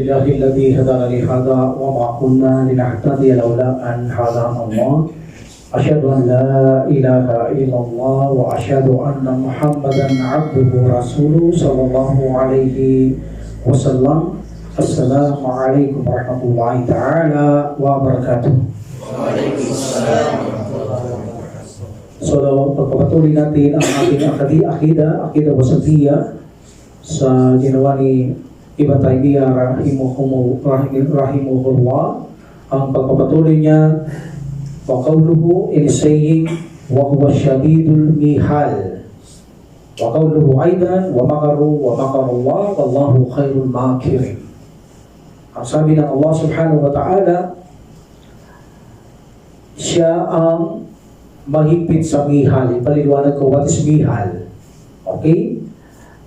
لله الذي هدانا لهذا وما كنا لنهتدي لولا أن هدانا الله أشهد أن لا إله إلا الله وأشهد أن محمدا عبده ورسوله صلى الله عليه وسلم. السلام عليكم ورحمة الله تعالى وبركاته. So, pagpapatuloy natin ang ating akidah wasatiyah sa ginawa ni Ibn Taymiyyah rahimahullah. Ang pagpapatuloy niya, wa qawluhu in saying wa huwa syadidul mihal, wa qawluhu aidan wa makaru Allah wallahu khairul makirin. Ang sabi ng Allah subhanahu wa ta'ala, siya ang mahigpit sa mihal. Ipaliliwanag ko what is mihal. Okay?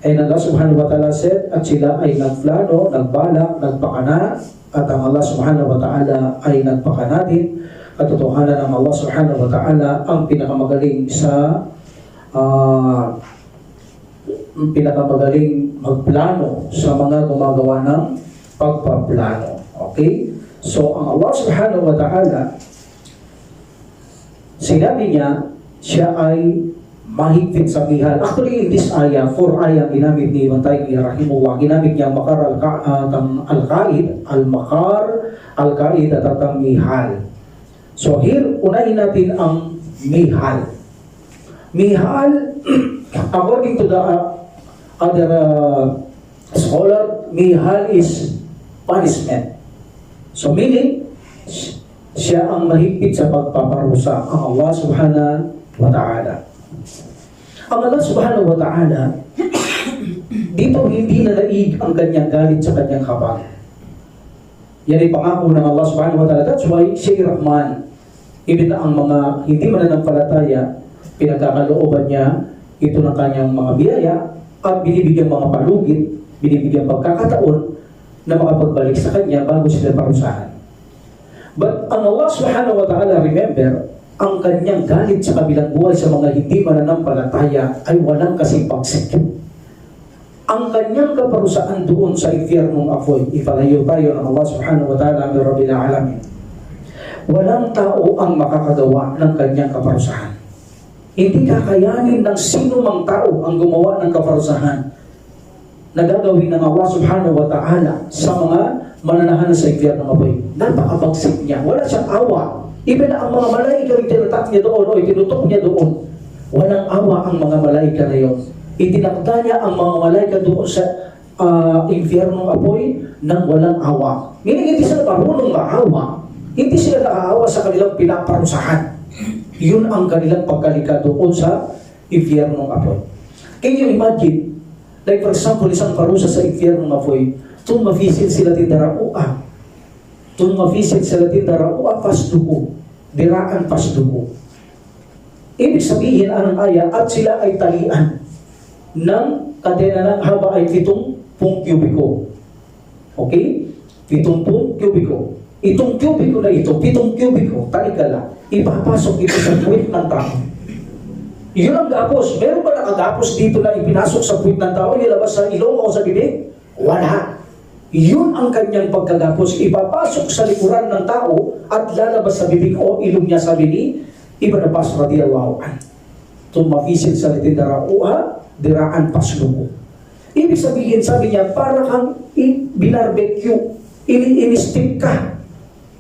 And Allah subhanahu wa ta'ala said, at sila ay nagplano, nagbalak, nagpakana, at ang Allah subhanahu wa ta'ala ay nagpakana din. Katotohanan ng Allah subhanahu wa ta'ala ang pinakamagaling sa pinakamagaling magplano sa mga gumagawa ng pagpaplano. Okay? So, ang Allah subhanahu wa ta'ala, sinabi niya, siya ay mahigpit sa mihal. Actually, in this ayah, 4 ayah ginamit ni Ibn Taymiyyah rahimahullah. Ginamit niya makar al-qaid, al-makar, al-qaid at ang mihal. So here, unahin natin ang mihal. Mihal, according to the other scholar, mihal is punishment. So meaning, siya ang mahigpit sa pagpaparusa, ang Allah subhanahu wa ta'ala. Ang Allah subhanahu wa ta'ala, dito hindi nalaig ang kanyang galit sa kanyang habag. Yan ay pangako ng Allah subhanahu wa ta'ala. That's why siya Rahman. Ibig ang mga hindi mananampalataya, pinagkakalooban niya ito ng kanyang mga biyaya at binibigyan mga palugit, binibigyan pagkakataon na makapagbalik sa kanya bago sila parusahan. But ang Allah subhanahu wa ta'ala, remember, ang kanyang galit sa kabilang buhay sa mga hindi mananampalataya ay walang kasing pagsik. Ang kanyang kaparusaan doon sa impyernong apoy, ipalayo tayo ng Allah subhanahu wa ta'ala ng Rabbil Alamin. Walang tao ang makakagawa ng kanyang kaparusahan. Hindi kakayanin ng sino mang tao ang gumawa ng kaparusahan na gagawin ng Allah subhanahu wa ta'ala sa mga mananahan sa impyernong apoy. Napakabagsik niya. Wala siyang awa. Iba na ang mga malaika yung tinatak niya doon o itinutok niya doon. Walang awa ang mga malaika na yun. Itinakda niya ang mga malaika doon sa impyernong apoy nang walang awa. Meaning hindi sila marunong maawa. Hindi sila nakaawa sa kanilang pinaparusahan. Yun ang kanilang pagkalika doon sa impyernong apoy. Can you imagine? Like for example, isang parusa sa impyernong apoy, tumafisil sila tindarau'a. Tumafisil sila tindarau'a pasduko. Diraan pasduko. Ibig sabihin, anong aya? At sila ay talian ng kadena ng haba ay 70 kubiko. Okay? 70 kubiko. Itong kubiko na ito, 7 kubiko, talikala, ipapasok ito sa puwit ng tao. Yun ang gapos. Meron ba nakagapos dito na ipinasok sa puwit ng tao, nilabas sa ilong o sa bibig? Wala. Yun ang kanyang pagkagapos. Ipapasok sa likuran ng tao at lalabas sa bibig o ilong niya, sabi ni Ibn Abbas radiyallahu anhu. Tumafisil sa litindarauha, diraan pasluko. Ibig sabihin, sabi niya, para kang binarbecue, ini-stick ka.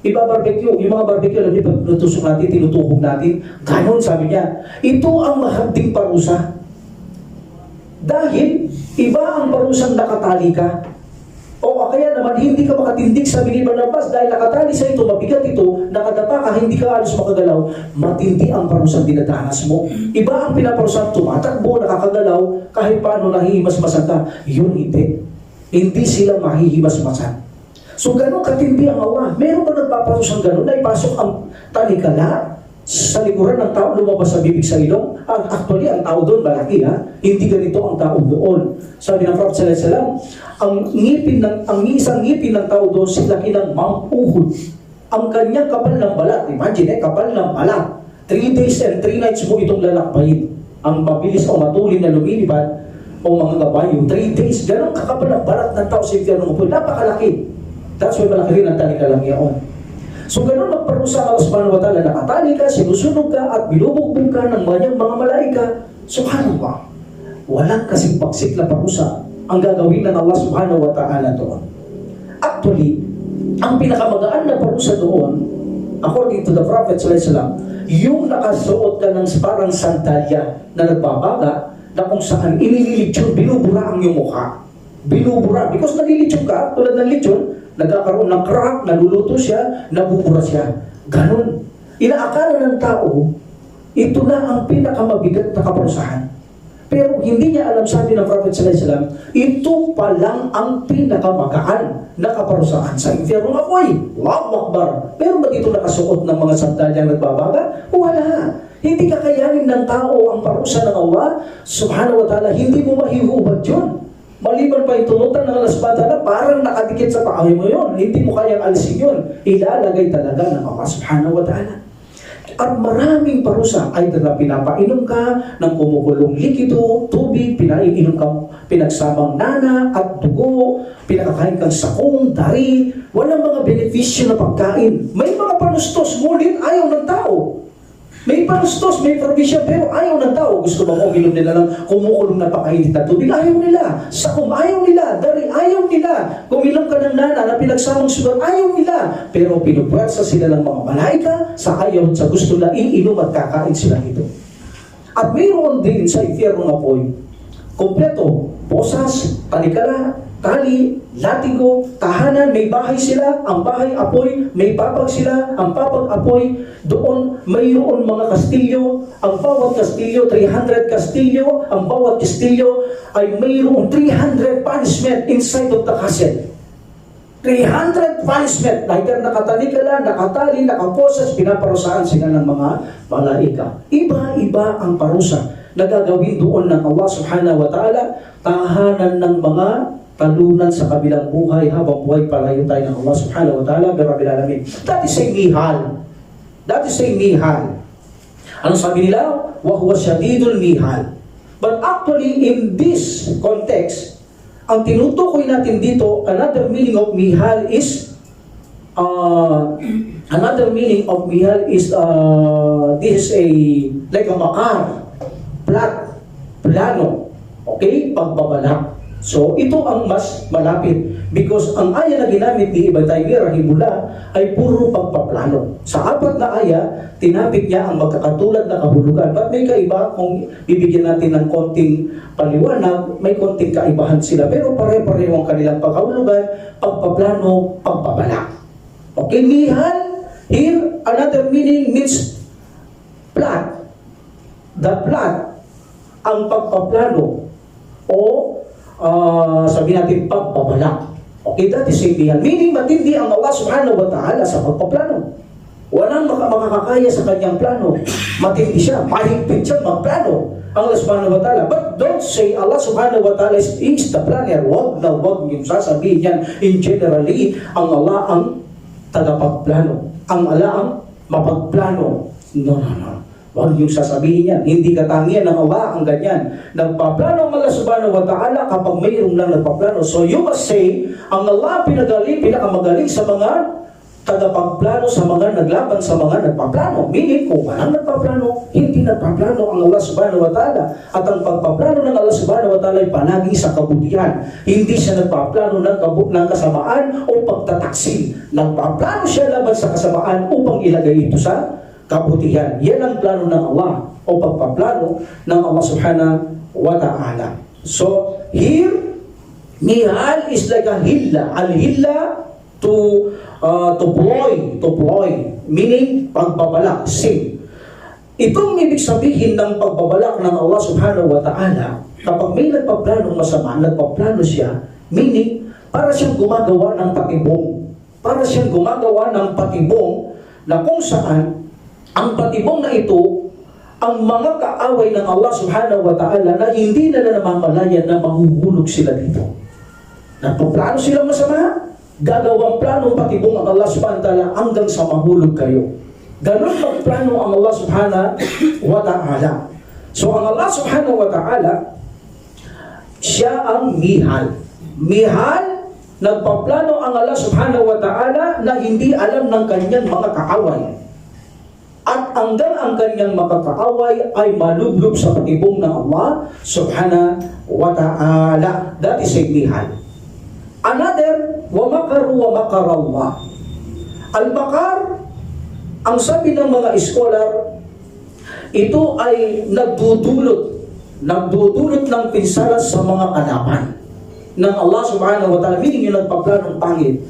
Ibabarbecue, yung mga barbecue, alam niyo, pag nutusok natin, tinutuhog natin, ganon, sabi niya. Ito ang mahagding parusa. Dahil, iba ang parusang nakatali ka. O kaya naman, hindi ka makatindig sa Ibn Abbas dahil nakatali sa ito, mabigat ito, nakadapa ka, hindi ka alos makagalaw, matindi ang parusang dinadanas mo. Iba ang pinaparusang tumatakbo, nakakagalaw, kahit paano nahihimas-masan ka. Yun hindi. Hindi sila mahihimas-masan. So, gano'ng katindi ang Allah. Meron ba nagpaparusang gano'n na ipasok ang talikala sa likuran ng tao, lumabas sa bibig sa ilong? Actually, ang tao doon, malaki ha? Hindi ganito ang tao doon. Sabi ng Prophet sallallahu alaihi wasallam, ang isang ngipin ng tao doon, silaki ng Mount Uhud. Ang kanyang kapal ng balat, imagine kapal ng balat. 3 days and 3 nights mo itong lalakbayin. Ang mabilis o matulin na lumilipad o mga gabayo, 3 days, gano'ng kakapal ng balat ng tao sa impyerno mo po, napakalaki. That's why malaki rin ang talikalang yaon. So ganun magparusa ang Allah subhanahu wa ta'ala, nakatali ka, sinusunog ka, at binubugbog ka ng mga malaika. Subhanallah, walang kasing paksik na parusa ang gagawin ng Allah subhanahu wa ta'ala doon. Actually, ang pinakamagaan na parusa doon, according to the Prophet sallallahu alaihi wasallam, yung nakasuot ka ng parang sandalya na nagbabaga, na kung saan inililitsyon, binubura ang iyong mukha. Binubura. Because nalilitsyon ka, tulad ng litsyon, nagkakaroon ng crack, naluluto siya, nabubura siya. Ganon. Inaakala ng tao, ito na ang pinakamabigat na kaparusahan. Pero hindi niya alam, sabi ng Prophet sallallahu alaihi wasallam, ito pa lang ang pinakamagaan na kaparusahan sa impyerno ng apoy. Allahu Akbar. Pero ba dito nakasuot ng mga sandalyang nagbabaga? Wala. Hindi kakayanin ng tao ang parusa ng Allah subhanahu wa ta'ala. Hindi mo mahihubad yun. Maliban pa yung tulutan ng Allah subhanahu wa ta'ala, parang nakadikit sa paa mo yun. Hindi mo kayang alisin yun. Ilalagay talaga ng Allah subhanahu wa ta'ala. At maraming parusa, ay na pinapainom ka ng kumukulong likido, tubig, pinaiinom ka, pinagsamang nana at dugo, pinakakain kang sakong, dari, walang mga benepisyo na pagkain. May mga panustos, ngunit ayaw ng tao. May panustos, may provision, pero ayaw ng tao. Gusto ba uminom nila ng kumukulong na pakainit na tubig? Ayaw nila. Sakom, ayaw nila. Dari, ayaw nila. Kuminom ka ng nana na pinagsamang sugar, ayaw nila. Pero pinupwersa sila ng mga malaika sa ayaw, sa gusto na iinom at kakain sila ito. At mayroon din sa impyerno ng apoy, kompleto, posas, talikala, tali, latigo, tahanan, may bahay sila, ang bahay apoy, may papag sila, ang papag apoy, doon mayroon mga kastilyo, ang bawat kastilyo, 300 kastilyo, ang bawat kastilyo ay mayroon 300 punishment inside of the castle. 300 punishment, either nakatalikala, nakatali, nakaposas, pinaparusahan sila ng mga malaika. Iba-iba ang parusa na gagawin doon ng Allah subhanahu wa ta'ala, tahanan ng mga talunan sa kabilang buhay habang buhay palayo tayo ng Allah subhanahu wa ta'ala. Rabbil alamin. That is a mihal. That is a mihal. Ano sabi nila? Wa huwa syadidul mihal. But actually, in this context, ang tinutukoy natin dito, another meaning of mihal is this is a like a makar, plano, okay, pagbabalak. So, ito ang mas malapit because ang aya na ginamit ni Ibn Taymiyyah rahimahullah ay puro pagpaplano. Sa apat na aya, tinapik niya ang magkakatulad na kahulugan. But may kaiba kung bibigyan natin ng konting paliwanag, may konting kaibahan sila. Pero pare-pareho ang kanilang pagkahulugan, pagpaplano, pagbabalak. Okay, mihal, here, another meaning means plot. The plot, ang pagpaplano, o sabi natin pagbabalak. Okay, that is a mihal. Meaning, matindi ang Allah subhanahu wa ta'ala sa pagpaplano. Walang makakakaya sa kanyang plano. Matindi siya, mahigpit siya magplano ang Allah subhanahu wa ta'ala. But don't say Allah subhanahu wa ta'ala is the planner. Wag na wag yung sasabihin yan. In generally, ang Allah ang tagapagplano. Ang Allah ang mapagplano. No. Huwag yung sasabihin yan. Hindi katangian ng Allah ang ganyan. Nagpaplano ang Allah subhanahu wa ta'ala kapag mayroong lang nagpaplano. So you must say, ang Allah pinakamagaling sa mga tagapagplano, sa mga naglaban sa mga nagpaplano. Meaning, kung walang nagpaplano, hindi nagpaplano ang Allah subhanahu wa ta'ala. At ang pagpaplano ng Allah subhanahu wa ta'ala ay palagi sa kabutihan. Hindi siya nagpaplano ng kasamaan o pagtataksil. Nagpaplano siya laban sa kasamaan upang ilagay ito sa kabutihan. Yan ang plano ng Allah o pagpaplano ng Allah subhanahu wa ta'ala. So, here, mihal is like a hilla. Al-hilla to ploy, meaning pagbabalak, sin. Itong ibig sabihin ng pagbabalak ng Allah subhanahu wa ta'ala, kapag may nagpaplanong masama, nagpaplano siya, meaning, para siyang gumagawa ng patibong. Para siyang gumagawa ng patibong na kung saan ang patibong na ito, ang mga kaaway ng Allah subhanahu wa ta'ala na hindi na namamalayan na mahuhulog sila dito. Nagpaplano silang masama, gagawang planong patibong ang Allah subhanahu wa ta'ala hanggang sa mahulog kayo. Ganon magplano ang Allah subhanahu wa ta'ala. So ang Allah subhanahu wa ta'ala, siya ang mihal. Mihal Nagpaplano ang Allah subhanahu wa ta'ala na hindi alam ng kanyang mga kaaway. At hanggang ang kanyang mga kaaway ay malublob sa patibong ng Allah subhanahu wa ta'ala. That is signihan. Another, wa makaru wa makarallah. Al-makar, ang sabi ng mga scholar, ito ay nagdudulot ng pinsala sa mga kalaban ng Allah subhanahu wa ta'ala, meaning yung nagpaplanong pangit.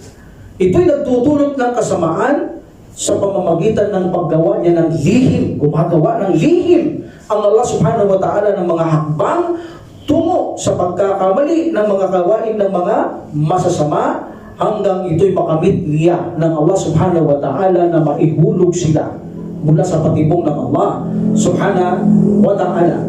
Ito'y nagdudulot ng kasamaan sa pamamagitan ng paggawa niya ng lihim, gumagawa ng lihim ang Allah subhanahu wa ta'ala ng mga hakbang tungo sa pagkakamali ng mga gawain ng mga masasama hanggang ito'y makamit niya ng Allah subhanahu wa ta'ala na maihulog sila mula sa patibong ng Allah subhanahu wa ta'ala.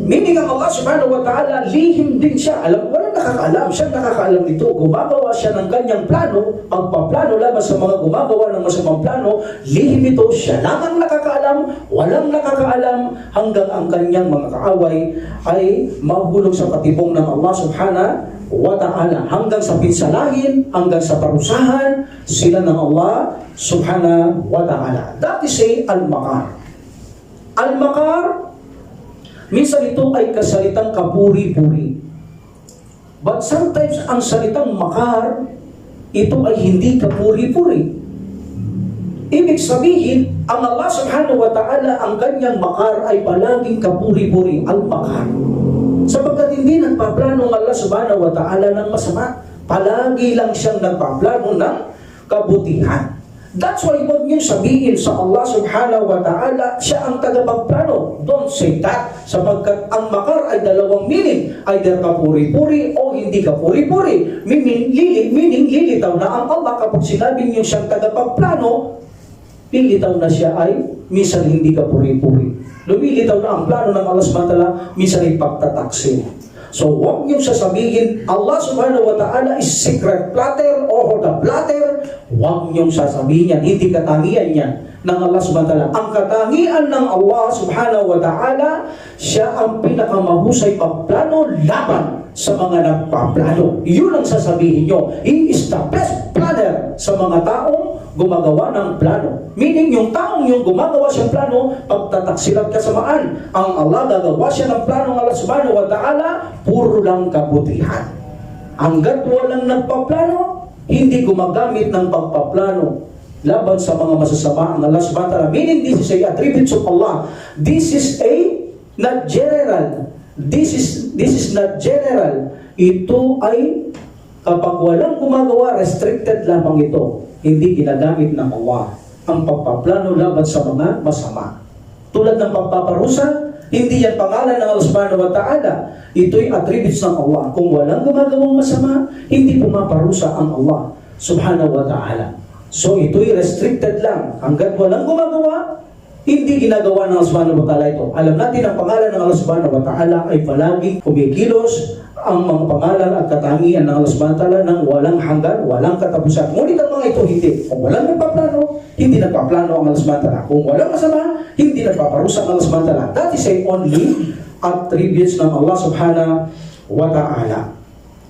Meaning ang Allah subhanahu wa ta'ala, lihim din siya. Walang nakakaalam. Siya nakakaalam nito. Gumagawa siya ng kanyang plano, pagpaplano laban sa mga gumagawa ng masamang plano. Lihim ito. Siya lang ang nakakaalam. Walang nakakaalam hanggang ang kanyang mga kaaway ay mahulog sa patibong ng Allah subhanahu wa ta'ala. Hanggang sa pinsalahin, hanggang sa parusahan sila ng Allah subhanahu wa ta'ala. That is al-makar. Al-makar, minsan ito ay kasalitang kapuri-puri. But sometimes ang salitang makar, ito ay hindi kapuri-puri. Ibig sabihin, ang Allah subhanahu wa ta'ala, ang kanyang makar ay palaging kapuri-puri, al-makar. Sapagkat hindi nagpaplano ng Allah subhanahu wa ta'ala ng masama. Palagi lang siyang nagpaplano ng kabutihan. That's why huwag niyong sabihin sa Allah subhanahu wa ta'ala, siya ang tagapagplano. Don't say that. Sapagkat ang makar ay dalawang meaning. Either kapuri-puri o hindi kapuri-puri. Meaning lilitaw na ang Allah kapag sinabi niyo siyang tagapagplano, lilitaw na siya ay minsan hindi kapuri-puri. Lumilitaw na ang plano ng Allah subhanahu wa ta'ala, minsan ay pagtataksil. So, huwag niyong sasabihin, Allah subhanahu wa ta'ala is secret platter o the platter. Huwag niyong sasabihin yan. Hindi katangian yan ng Allah subhanahu wa ta'ala. Ang katangian ng Allah subhanahu wa ta'ala, siya ang pinakamahusay pagplano laban sa mga nagpaplano. Yun ang sasabihin niyo. He is the best planner sa mga taong gumagawa ng plano. Meaning, yung taong yung gumagawa siyang plano, pagtataksilat kasamaan. Ang Allah gagawa siya ng plano ng Allah subhanahu wa ta'ala, puro lang kabutihan. Hanggat walang nagpaplano, hindi gumagamit ng pagpaplano laban sa mga masasama ang Allah subhanahu wa ta'ala. Meaning, this is a attributes of Allah. This is not general. This is not general. Ito ay kapag walang gumagawa, restricted lamang ito. Hindi ginagamit ng Allah ang pagpaplano laban sa mga masama. Tulad ng pagpaparusa, hindi yan pangalan ng Allah subhanahu wa ta'ala. Ito'y attributes ng Allah. Kung walang gumagawang masama, hindi pumaparusa ang Allah subhanahu wa ta'ala. So ito'y restricted lang. Hanggat walang gumagawa, hindi ginagawa ng Allah subhanahu wa ta'ala ito. Alam natin ang pangalan ng Allah subhanahu wa ta'ala ay palaging kumikilos ang mga pangalan at katangian ng Allah subhanahu wa ta'ala ng walang hanggan, walang katapusan. Ngunit ang mga ito hindi. Kung walang nagpaplano, hindi nagpaplano ang Allah subhanahu wa ta'ala. Kung walang masama, hindi nagpaparusa ang Allah subhanahu wa ta'ala. That is only attributes ng Allah subhanahu wa ta'ala.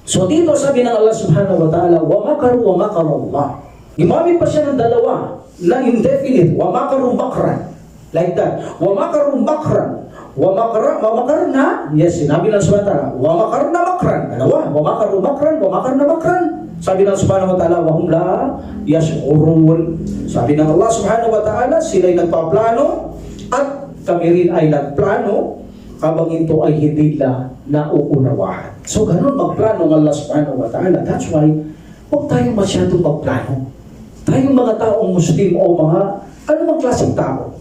So dito sabi ng Allah subhanahu wa ta'ala, wa makaru wa makarallah. Gumamit pa siya ng dalawa na indefinite, wa makaru makran. Like that. Wa makaru makran. Wa makarna, yes, sinabi ng subhanahu wa ta'ala, wa makarna makran. Dalawa, wa makaru makran, wa makarna makran. Sabi ng subhanahu wa ta'ala, wa hum la yash'urun. Sabi ng Allah subhanahu wa ta'ala, sila'y nagpaplano at kami rin ay nagplano habang ito ay hindi na nauunawahan. So, ganun magplano ng Allah subhanahu wa ta'ala. That's why, huwag tayong masyadong magplano. Tayong mga taong Muslim o mga anumang klaseng tao,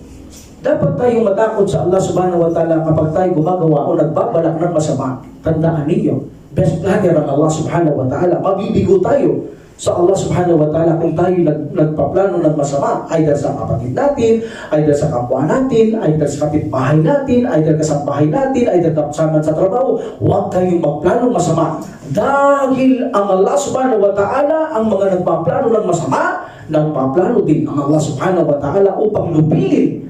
dapat tayong matakot sa Allah subhanahu wa ta'ala kapag tayo gumagawa o nagbabalak ng masama. Tandaan ninyo, best planner ang Allah subhanahu wa ta'ala. Mabibigo tayo sa Allah subhanahu wa ta'ala kung tayo nagpaplano ng masama. Either sa kapatid natin, either sa kapwa natin, either sa kapitbahay natin, either kasambahay natin, either kasama sa trabaho. Huwag tayong magplano ng masama. Dahil ang Allah subhanahu wa ta'ala, ang mga nagpaplano ng masama, nagpaplano din ang Allah subhanahu wa ta'ala upang lupunin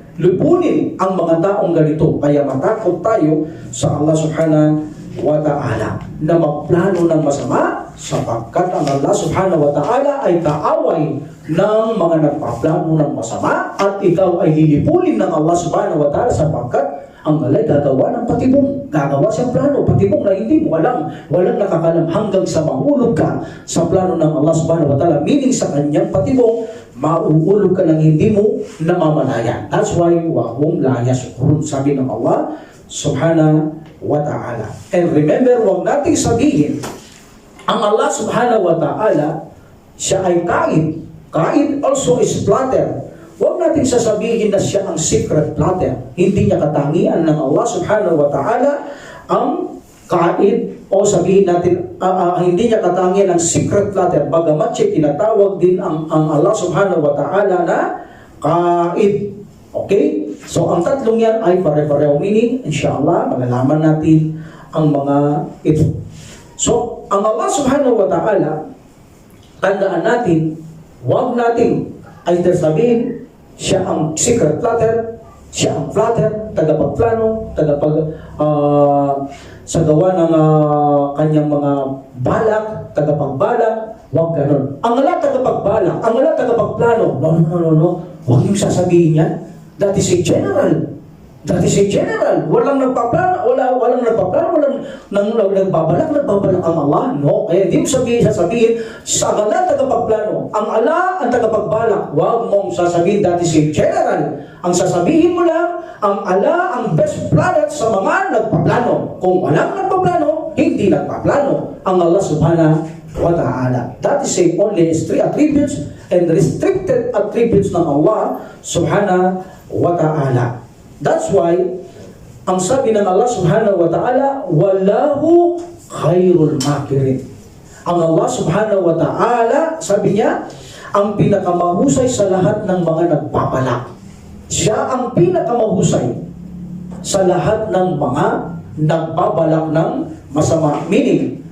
ang mga taong ganito. Kaya matakot tayo sa Allah subhanahu wa ta'ala na magplano ng masama sapagkat ang Allah subhanahu wa ta'ala ay kaaway ng mga nagpaplano ng masama at ikaw ay lilipulin ng Allah subhanahu wa ta'ala sapagkat ang alay gagawa ng patibong, gagawa siyang plano, patibong na hindi mo walang nakakalam hanggang sa mahulog ka sa plano ng Allah subhanahu wa ta'ala, meaning sa kanyang patibong, mauulog ka ng hindi mo namamalayan. That's why, wahum la yashkurun, sabi ng Allah subhanahu wa ta'ala. And remember, huwag nating sabihin, ang Allah subhanahu wa ta'ala, siya ay kaid. Kaid also is plotter. Huwag natin sasabihin na siya ang secret plotter. Hindi niya katangian ng Allah subhanahu wa ta'ala ang kaid, o sabihin natin, hindi niya katangian ng secret plotter. Bagamat siya tinatawag din ang Allah subhanahu wa ta'ala na kaid. Okay? So ang tatlong yan ay pare-pareho meaning. Inshallah, malalaman natin ang mga ito. So, ang Allah subhanahu wa ta'ala, tandaan natin, huwag natin either sabihin, siya ang secret plotter, siya ang plotter, tagapagplano, sa gawa ng kanyang mga balak, tagapagbalak, huwag ganun. Ang ala tagapagbalak, ang ala tagapagplano, no, huwag yung sasabihin yan. That is a general. That is a general. Walang nagpaplano, walang nagbabalak ang Allah. No, kaya hindi mo sasabihin, sa ala tagapagplano, ang ala ang tagapagbalak. Huwag mong sasabihin, that is a general. Ang sasabihin mo lang, ang ala ang best planet sa mga nagpaplano. Kung walang nagpaplano, hindi nagpaplano ang Allah subhanahu wa ta'ala. That is only three attributes and restricted attributes ng Allah subhanahu wa ta'ala. That's why, ang sabi ng Allah subhanahu wa ta'ala, wallahu khairul makirin. Ang Allah subhanahu wa ta'ala, sabi niya, ang pinakamahusay sa lahat ng mga nagpabalak. Siya ang pinakamahusay sa lahat ng mga nagbabalak ng masama. Meaning,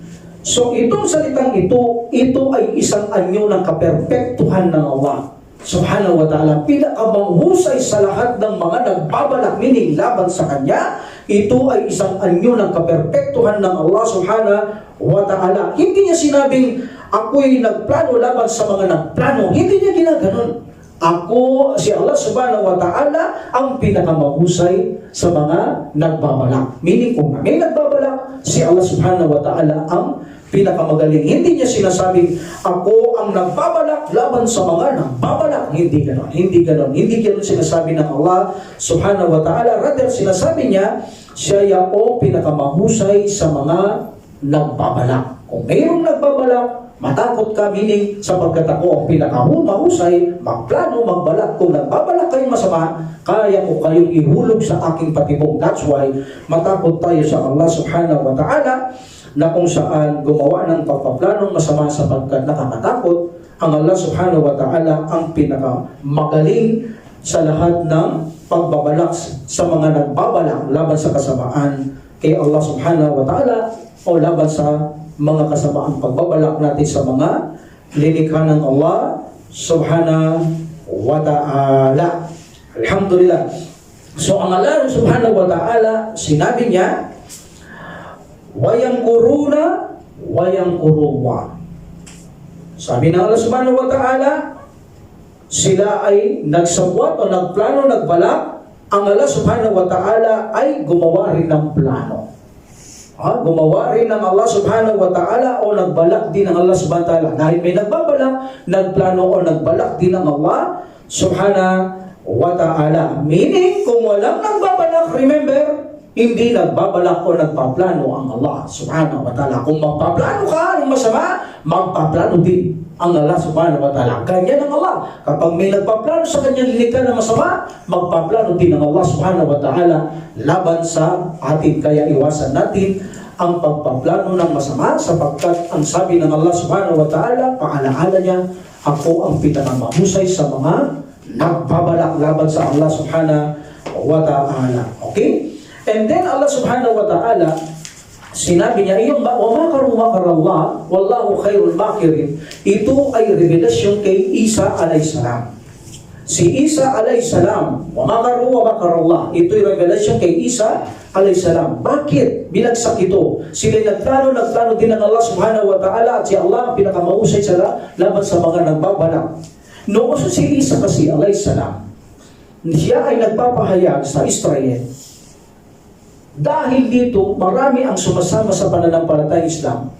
so itong salitang ito ay isang anyo ng kaperpektuhan ng Allah subhanahu wa ta'ala. Pinakamahusay sa lahat ng mga nagbabalak, meaning laban sa Kanya. Ito ay isang anyo ng kaperpektuhan ng Allah subhanahu wa ta'ala. Hindi niya sinabing, ako'y nagplano laban sa mga nagplano. Hindi niya ginaganon. Ako, si Allah subhanahu wa ta'ala, ang pinakamahusay sa mga nagbabalak. Meaning, kung may nagbabalak, si Allah subhanahu wa ta'ala ang pinakamagaling. Hindi niya sinasabing, ako ang nagbabalak laban sa mga nagbabalak. Hindi ganon. Hindi ganon. Hindi ganon sinasabi ng Allah subhanahu wa ta'ala. Rather, sinasabi niya, siya o pinakamahusay sa mga nagbabalak. Kung mayroong nagbabalak, matakot ka, meaning sapagkat ako ang pinakamahusay, magplano, magbalak. Kung nagbabalak kayong masama, kaya ko kayong ihulog sa aking patibong. That's why matakot tayo sa Allah subhanahu wa ta'ala, na kung saan gumawa ng pagpaplanong masama sapagkat nakakatakot. Ang Allah subhanahu wa ta'ala ang pinakamagaling sa lahat ng pagbabalak sa mga nagbabalak laban sa kasamaan kay Allah subhanahu wa ta'ala o laban sa mga kasamaan pagbabalak natin sa mga linikha ng Allah subhanahu wa ta'ala. Alhamdulillah. So ang Allah subhanahu wa ta'ala, sinabi niya, wayang kuruna, wayang kuruwa. Sabi ng Allah subhanahu wa ta'ala, sila ay nagsabwat o nagplano, nagbalak. Ang Allah subhanahu wa ta'ala ay gumawa rin ng plano. Gumawa rin ng Allah subhanahu wa ta'ala o nagbalak din ng Allah subhanahu wa ta'ala. Dahil may nagbabalak, nagplano o nagbalak din ng Allah subhanahu wa ta'ala. Meaning, kung walang nagbabalak, remember, hindi nagbabalak o nagpaplano ang Allah subhanahu wa ta'ala. Kung magpaplano ka ng masama, magpaplano din ang Allah subhanahu wa ta'ala. Ganyan ang Allah. Kapag may nagpaplano sa kanyang lilikha na masama, magpaplano din ang Allah subhanahu wa ta'ala laban sa atin. Kaya iwasan natin ang pagpaplano ng masama sapagkat ang sabi ng Allah subhanahu wa ta'ala, paalaala niya, ako ang pinakamahusay sa mga nagbabalak laban sa Allah subhanahu wa ta'ala. Okay? And then Allah subhanahu wa ta'ala, sinabi niya, iyong وَمَكَرُوا مَكَرَ اللَّهِ وَاللَّهُ خَيْرُ الْمَاكِرِينَ. Ito ay revelasyon kay Isa alayhis salam. Si Isa alayhisalam, wa makaru wa makarallah. Ito'y revelation kay Isa alayhisalam. Bakit binagsak ito? Sila'y nagplano din ng Allah subhanahu wa ta'ala, at si Allah ang pinakamausay sa laban sa mga nagbabalak. Noong si Isa kasi alayhisalam, siya ay nagpapahayag sa Israel. Dahil dito, marami ang sumasama sa pananampalatayang Islam.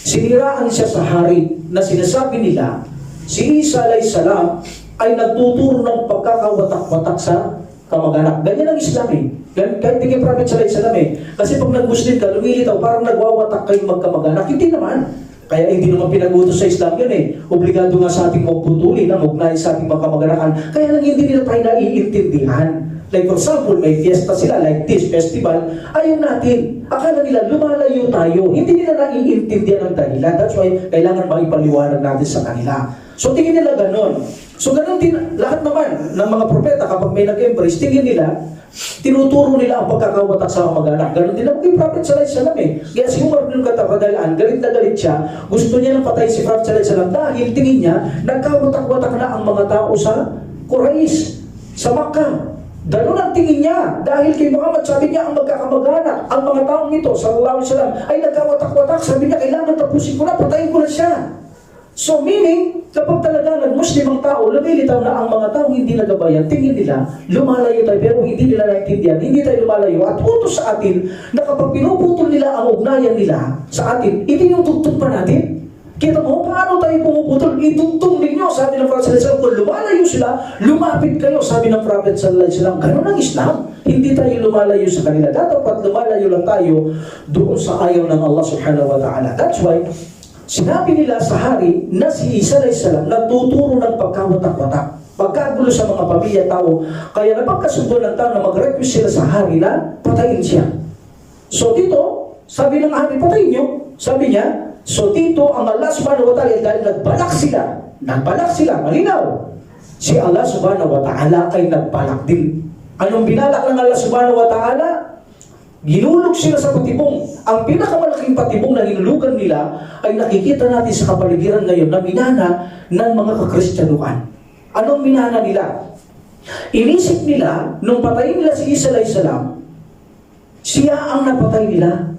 Siniraan siya sa hari na sinasabi nila, si Isa alayhisalam ay nagtuturo ng pagkakawatak-watak sa kamag-anak. Ganyan ang Islam eh. Kahit di kay Prophet sallallahu alaihi wasallam eh. Kasi pag nag-Muslim ka, lumilitaw, parang nagwawatak kayong magkamag-anak. Hindi naman. Kaya hindi naman pinag-utos sa Islam yun eh. Obligado nga sa ating magputulin ang ugnayan sa ating magkamag-anakan. Kaya lang hindi nila tayo naiintindihan. Like for example, may fiesta sila like this festival, ayaw natin. Akala nila lumalayo tayo. Hindi nila naiintindihan ang dahilan. That's why kailangan maipaliwanag natin sa kanila. So tingin nila ganon. So ganun din, lahat naman ng mga propeta kapag may nag-embrace, tingin nila, tinuturo nila ang pagkakawatak sa kamag-anak. Ganun din ang kay Prophet sallallahu alaihi wasallam eh. Kaya si Umar bin Khattab kadalaan, galit na galit siya, gusto niya nang patay si Prophet sallallahu alaihi wasallam dahil tingin niya, nagkawatak-watak na ang mga tao sa Quraysh, sa Makkah. Ganun ang tingin niya. Dahil kay Muhammad, sabi niya, ang magkakamag-anak, ang mga taong ito, sallallahu alaihi wasallam, ay nagkawatak-watak. Sabi niya, kailangan tapusin ko na, patayin ko na siya. So meaning, kapag talaga nag-Muslim ang tao, lumilitaw na ang mga tao hindi nagabayan, tingin nila, lumalayo tayo, pero hindi nila naintindihan, hindi tayo lumalayo. At utos sa atin, na kapag pinuputol nila ang ugnayan nila sa atin, itinutugtog pa natin. Kita mo, paano tayo pumuputol? Itugtong ninyo, sabi ng Prophet sallallahu alaihi wasallam. Kung lumalayo sila, lumapit kayo, sabi ng Prophet sallallahu alaihi wasallam. Ganun ang Islam. Hindi tayo lumalayo sa kanila. Dapat lumalayo lang tayo doon sa ayaw ng Allah subhanahu wa ta'ala. That's why, sinabi nila sa hari na si Isa alayhisalam nagtuturo ng pagkawatak-watak, pagkagulo sa mga pamilya tao. Kaya napagkasundo ng tao na mag-request sila sa hari na patayin siya. So dito, sabi ng hari, patayin niyo. Sabi niya, so dito ang Allah subhanahu wa ta'ala dahil nagbalak sila, malinaw. Si Allah subhanahu wa ta'ala ay nagbalak din. Anong binalak ng Allah subhanahu wa ta'ala? Ginulog sila sa patibong. Ang pinakamalaking patibong na hinulugan nila ay nakikita natin sa kapaligiran ngayon na minana ng mga kakristyanuhan. Anong minana nila? Inisip nila, nung patayin nila si Isa alayhisalam, siya ang napatay nila.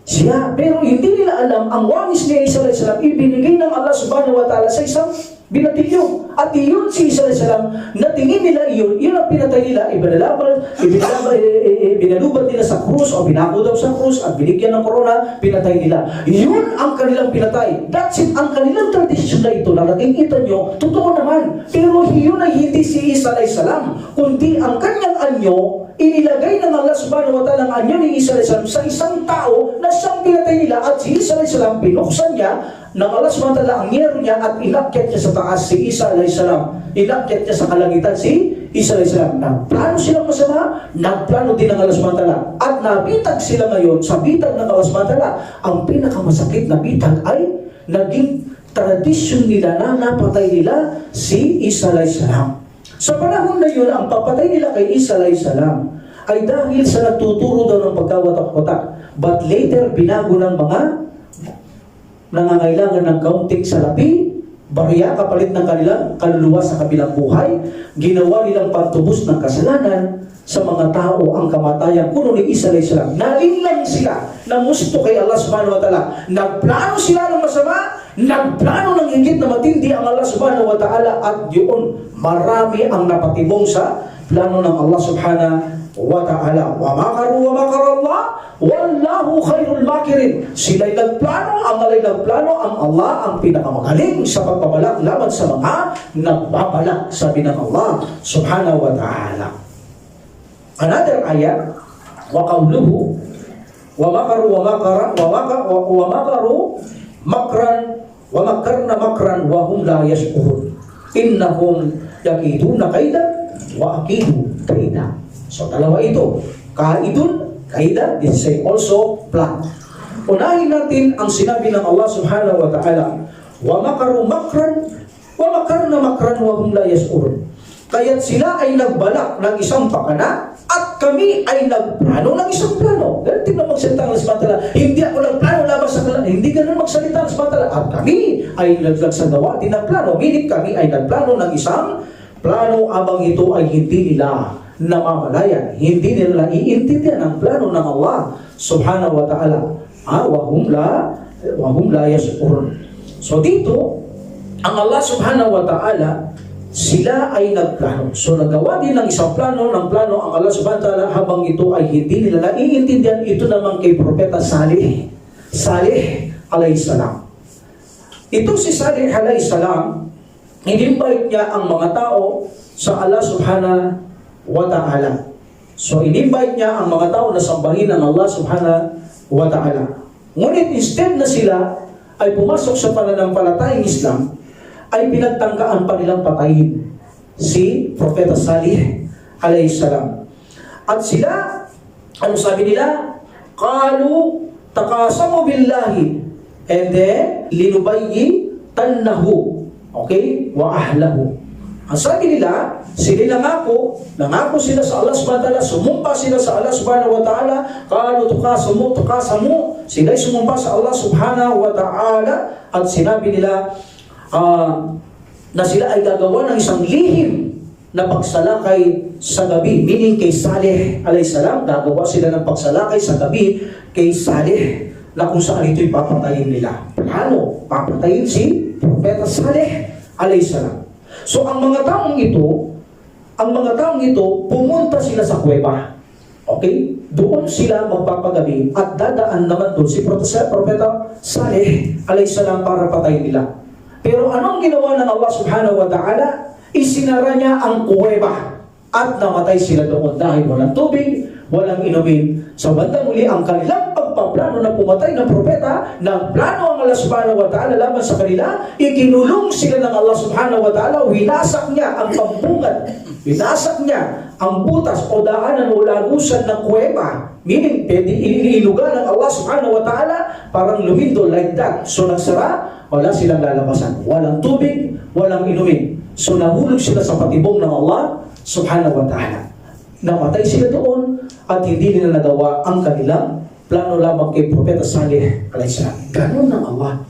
Siya. Pero hindi nila alam, ang wangis ni Isa alayhisalam ibinigay ng Allah subhanahu wa ta'ala sa isang binatilyo. At iyon si Isa alayhisalam, na tingin nila yun ang pinatay nila, binalubad nila sa krus o binako daw sa krus at binigyan ng korona, pinatay nila. Yun ang kanilang pinatay. That's it. Ang kanilang tradisyon na ito, na nakikita nyo, totoo naman. Pero yun ay hindi si Isa alayhisalam, kundi ang kanyang anyo, inilagay ng Allah subhanahu wa ta'ala ang anyo ni Isa alayhisalam sa isang tao na siyang pinatay nila, at si Isa alayhisalam binuksan niya ng Allah subhanahu wa ta'ala ang yero niya at inakyat niya sa taas si Isa alayhisalam. Inakyat niya sa kalangitan si Isa alayhisalam. Nagplano silang masama, nagplano din ng Allah subhanahu wa ta'ala. At nabitag sila ngayon sa bitag ng Allah subhanahu wa ta'ala. Ang pinakamasakit na bitag ay naging tradisyon nila na napatay nila si Isa alayhisalam. Sa panahon na yun, ang papatay nila kay Isa alayhisalam ay dahil sa nagtuturo daw ng pagkawatak-watak. But later, binago ng mga nangangailangan ng kaunting salapi, barya, kapalit ng kanilang kaluluwa sa kabilang buhay. Ginawa nilang pagtubos ng kasalanan sa mga tao ang kamatayan kuno ni Isa alayhisalam. Nalinlang sila ng gusto kay Allah subhanahu wa ta'ala. Nagplano sila ng masama, nagplano ng higit na matindi ang Allah subhanahu wa ta'ala, at yun, marami ang napatibong sa plano ng Allah subhanahu wa ta'ala. Wa makaru wa makarallah, wallahu khairul makirin. Sila'y nagplano, ang alay nagplano, ang Allah ang pinakamagaling sa pagbabalak laban sa mga nagbabalak, sabi ng Allah subhanahu wa ta'ala. Another ayat, wa qawluhu wa makaru wa makara wa makaru makran wa makarna makran wa hum la yash'urun innahum yakiduna kaidan wa akidu kaida. So dalawa ito, kaidun, kaida, this is also plan. Unahin natin ang sinabi ng Allah subhanahu wa ta'ala, wa makaru makran wa makarna makran wa hum la yash'urun. Kaya't sila ay nagbalak ng isang pakana at kami ay nagplano ng isang plano. Ganun din na magsalita ng Subhanahu. Hindi ako nagplano laban sa kalan. Hindi ganun magsalita ng Subhanahu. At kami ay nagsagawa din ng plano. Meaning kami ay nagplano ng isang plano abang ito ay hindi nila namamalayan, hindi nila iintindihan ang plano ng Allah subhanahu wa ta'ala. Wahum la yash'urun. So dito, ang Allah subhanahu wa ta'ala, sila ay nagplano. So nagawa din ng isang plano, ng plano ang Allah subhanahu wa ta'ala habang ito ay hindi nila naiintindihan. Ito naman kay Propeta Salih alayhisalam. Ito si Salih alayhisalam, inimbite niya ang mga tao sa Allah subhanahu wa ta'ala. So inimbite niya ang mga tao na sambahin ang Allah subhanahu wa ta'ala. Ngunit instead na sila ay pumasok sa pananampalatayang Islam, ay pinagtangkaan pa nilang patayin si Propeta Salih alayhisalam. At sila, ano sabi nila? Qalu taqasamu billahi, and then linubayyi tannahu, okay, wa ahlahu. Ang sabi nila, sila nangako sila sa Allah subhanahu wa ta'ala, sumumpa sila sa Allah subhanahu wa ta'ala, qalu tuqasamu, sila'y sumumpa sa Allah subhanahu wa ta'ala, at sinabi nila na sila ay gagawa ng isang lihim na pagsalakay sa gabi, meaning kay Salih alayhisalam, gagawa sila ng pagsalakay sa gabi kay Salih, na kung saan ito'y papatayin nila. Plano, papatayin si Propeta Salih alayhisalam. So ang mga taong ito, pumunta sila sa kuweba. Okay? Doon sila magpapagabi at dadaan naman doon si Propeta Salih alayhisalam para patayin nila. Pero anong ginawa ng Allah subhanahu wa ta'ala? Isinara niya ang kuweba at namatay sila doon dahil walang tubig, walang inumin. Sa bandang uli, ang kanilang pagpaplano na pumatay ng propeta, ng plano ang Allah subhanahu wa ta'ala laban sa kanila, ikinulong sila ng Allah subhanahu wa ta'ala, winasak niya ang pambungan, winasak niya ang butas o daanan o lagusan ng kuweba. Meaning, pwede inilugan ng Allah subhanahu wa ta'ala, parang lumindo like that. So nagsara, wala silang lalabasan. Walang tubig, walang inumin. So nahulog sila sa patibong ng Allah subhanahu wa ta'ala. Namatay sila doon at hindi nila nagawa ang kanilang plano lamang kay Propeta Salih alayhisalam. Ganun ng Allah.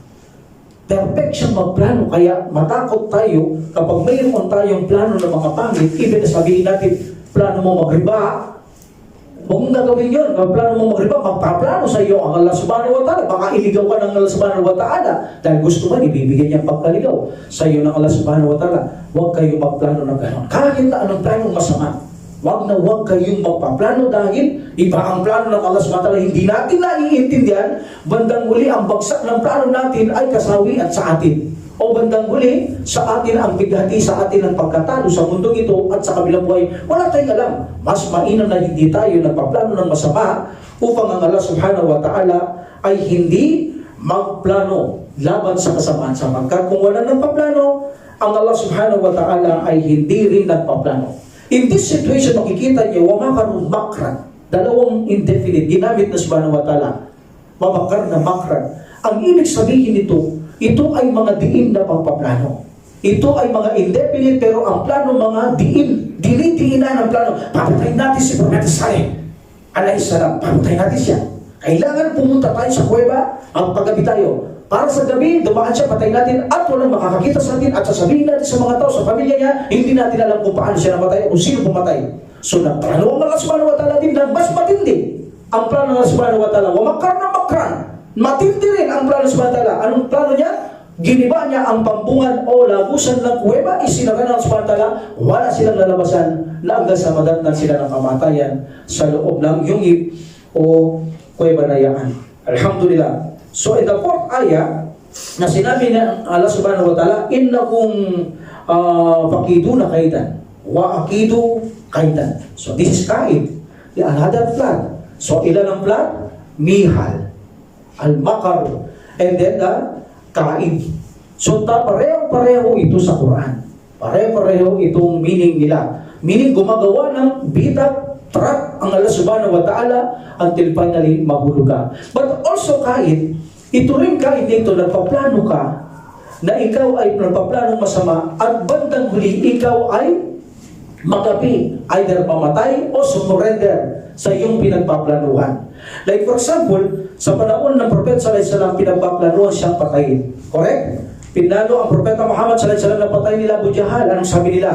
Perfect siyang magplano. Kaya matakot tayo kapag mayroon tayong plano ng mga pangit, even na sabihin natin, plano mo magriba, huwag mong gagawin yun. Kapag plano mo magriba, magpaplano sa iyo ang Allah subhanahu wa ta'ala. Baka iligaw ka ng Allah subhanahu wa ta'ala. Dahil gusto man, ibibigyan niya pagkaligaw sa iyo ng Allah subhanahu wa ta'ala. Huwag kayo magplano ng gano'n. Kahit na anong planong masama, huwag kayong magpaplano dahil iba ang plano ng Allah subhanahu wa ta'ala. Hindi natin naiintindihan. Bandang huli, ang bagsak ng plano natin ay kasawi at sa atin. O bandang huli, sa atin ang bighati, sa atin ang pagkatalo sa mundong ito at sa kabilang buhay. Wala tayong alam. Mas mainam na hindi tayo nagpaplano ng masama upang ang Allah subhanahu wa ta'ala ay hindi magplano laban sa kasamaan. Sapagkat kung wala ng paplano, ang Allah subhanahu wa ta'ala ay hindi rin nagpaplano. In this situation, makikita niyo, wamakarun makran. Dalawang indefinite, ginamit na subhanahu wa ta'ala. Wamakar na makran. Ang ibig sabihin nito, ito ay mga diin na pagpaplano. Ito ay mga indefinite, pero ang plano mga diin. Dinidiinan ang plano. Papatayin natin si Propeta Salih alayhisalam. Papatayin natin siya. Kailangan pumunta tayo sa kuweba at paggabi tayo. Para sa gabi, dumaan siya, patayin natin at walang makakakita sa atin at sasabihin natin sa mga tao, sa pamilya niya, hindi natin alam kung paano siya namatay o kung sino pumatay. So nagplano ang Allah subhanahu wa ta'ala din na mas matindi. Ang plano ng Allah subhanahu wa ta'ala, wamakar na makran. Matindi rin ang plano ng subhanahu wa ta'ala. Anong plano niya? Giniba niya ang pambungan o lagusan ng kuweba, isinara ng subhanahu wa ta'ala, wala silang lalabasan na hanggang sa madatnan sila ng kamatayan sa loob ng yungib o kuweba na yan. Alhamdulillah. So in the fourth ayah, na sinabi ng Allah subhanahu wa ta'ala, innakum fakiduna kaidan wa akidu kaidan. So this is kaid. Another plan. So ilan ang plan? Mihal, al-makar, and then the kaid. So pareho-pareho ito sa Quran. Pareho-pareho itong meaning nila. Meaning gumagawa ng bitag, trap ang Allah subhanahu wa ta'ala until finally mahulog ka. But also kaid, ito rin kaid dito, nagpaplano ka na ikaw ay nagpaplano masama at bandang huli ikaw ay magapi, either mamatay o surrender sa iyong pinagpaplanuhan. Like for example, sa panahon ng Propeta sallallahu alaihi wasallam, pinagpaplanuhan siyang patayin. Correct? Pinano ang Propeta Muhammad sallallahu alaihi wasallam na patayin nila Abu Jahal. Anong sabi nila?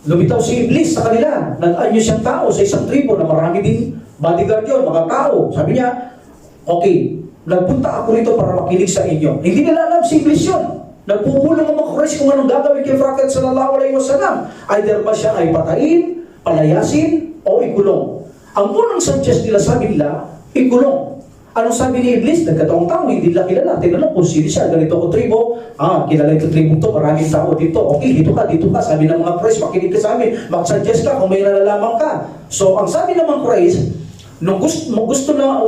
Lumitaw si Iblis sa kanila. Nag-anyo siyang tao sa isang tribo na marami din bodyguard yun, mga tao. Sabi niya, okay, nagpunta ako rito para makinig sa inyo. Hindi nila alam si Iblis yun. Nagpupulong ang mga Quraysh kung anong gagawin kay Prophet sallallahu alaihi wasallam. Either ba siya ay patayin, palayasin, o ikulong. Ang unang suggest nila, sabi nila, ikulong. Anong sabi ni Iblis? Nagkataong tao, hindi nila kilala. Tinanong kung sino siya, ganito ko tribo. Kilala ito tribo to, maraming tao dito. Okay, dito ka. Sabi ng mga Quraysh, makinig ka sa amin. Mag-suggest ka kung may nalalaman ka. So, ang sabi ng mga Quraysh, nung gusto na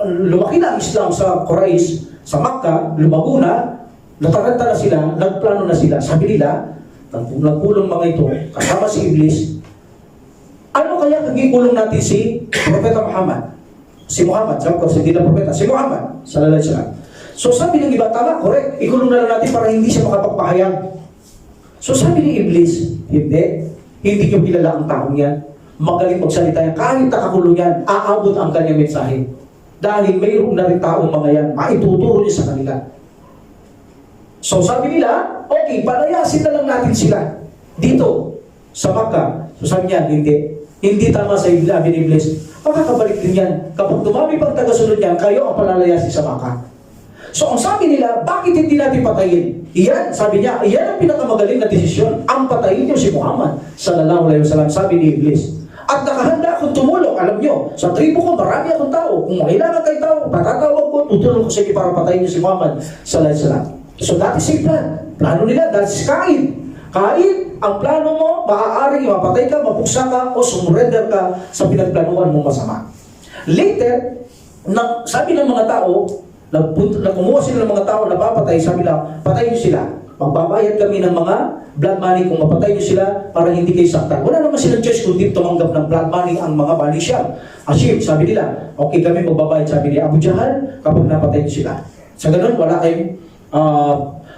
lumaki na ang Islam sa Quraysh, sa Makkah, lumago na, nataranta na sila, nagplano na sila. Sabi nila, nagpulong mga ito, kasama si Iblis, ano kaya kagikulong natin si Propeta Muhammad? Si Muhammad, sabi ko, hindi na Propeta, si Muhammad, sallallahu alaihi wasallam. So sabi ng iba, tama, correct, ikulong na lang natin para hindi siya makapagpahayag. So sabi ni Iblis, hindi nyo kilala ang taong yan. Magaling magsalita yan, kahit nakakulong yan, aabot ang kanyang mensahe. Dahil mayroon na rin taong mga yan, maituturo niya sa kanila. So sabi nila, okay, palayasin na lang natin sila dito sa Makkah. So sabi niya, hindi tama sa Iblis ni Iblis. Makakabalik din yan. Kapag dumami pang tagasunod yan, kayo ang palalayasin sa Makkah. So ang sabi nila, bakit hindi natin patayin? Iyan, sabi niya, iyan ang pinakamagaling na desisyon. Ang patayin niyo si Muhammad sallallahu alaihi wasallam, sabi ni Iblis. At nakahanda akong tumulong, alam nyo, sa tribo ko marami akong tao. Kung kailangan kayo tao, patatawag ko, tutulong ko sa inyo para patayin niyo si Muhammad sallallahu alaihi wasallam. So that is a plan. Plano nila, that's Kain. Kain, ang plano mo, maaaring mapatay ka, mapuksa ka, o sumurrender ka sa pinagplanuhan mong masama. Later, sabi ng mga tao, kumuha sila ng mga tao na papatay, sabi nila, patayin niyo sila. Magbabayad kami ng mga blood money kung mapatay niyo sila para hindi kayo saktan. Wala naman silang choice kundi tumanggap ng blood money ang mga Bani Syam. Ashim, sabi nila, okay kami magbabayad, sabi ni Abu Jahal, kapag napatay niyo sila. Sa ganun, wala kayong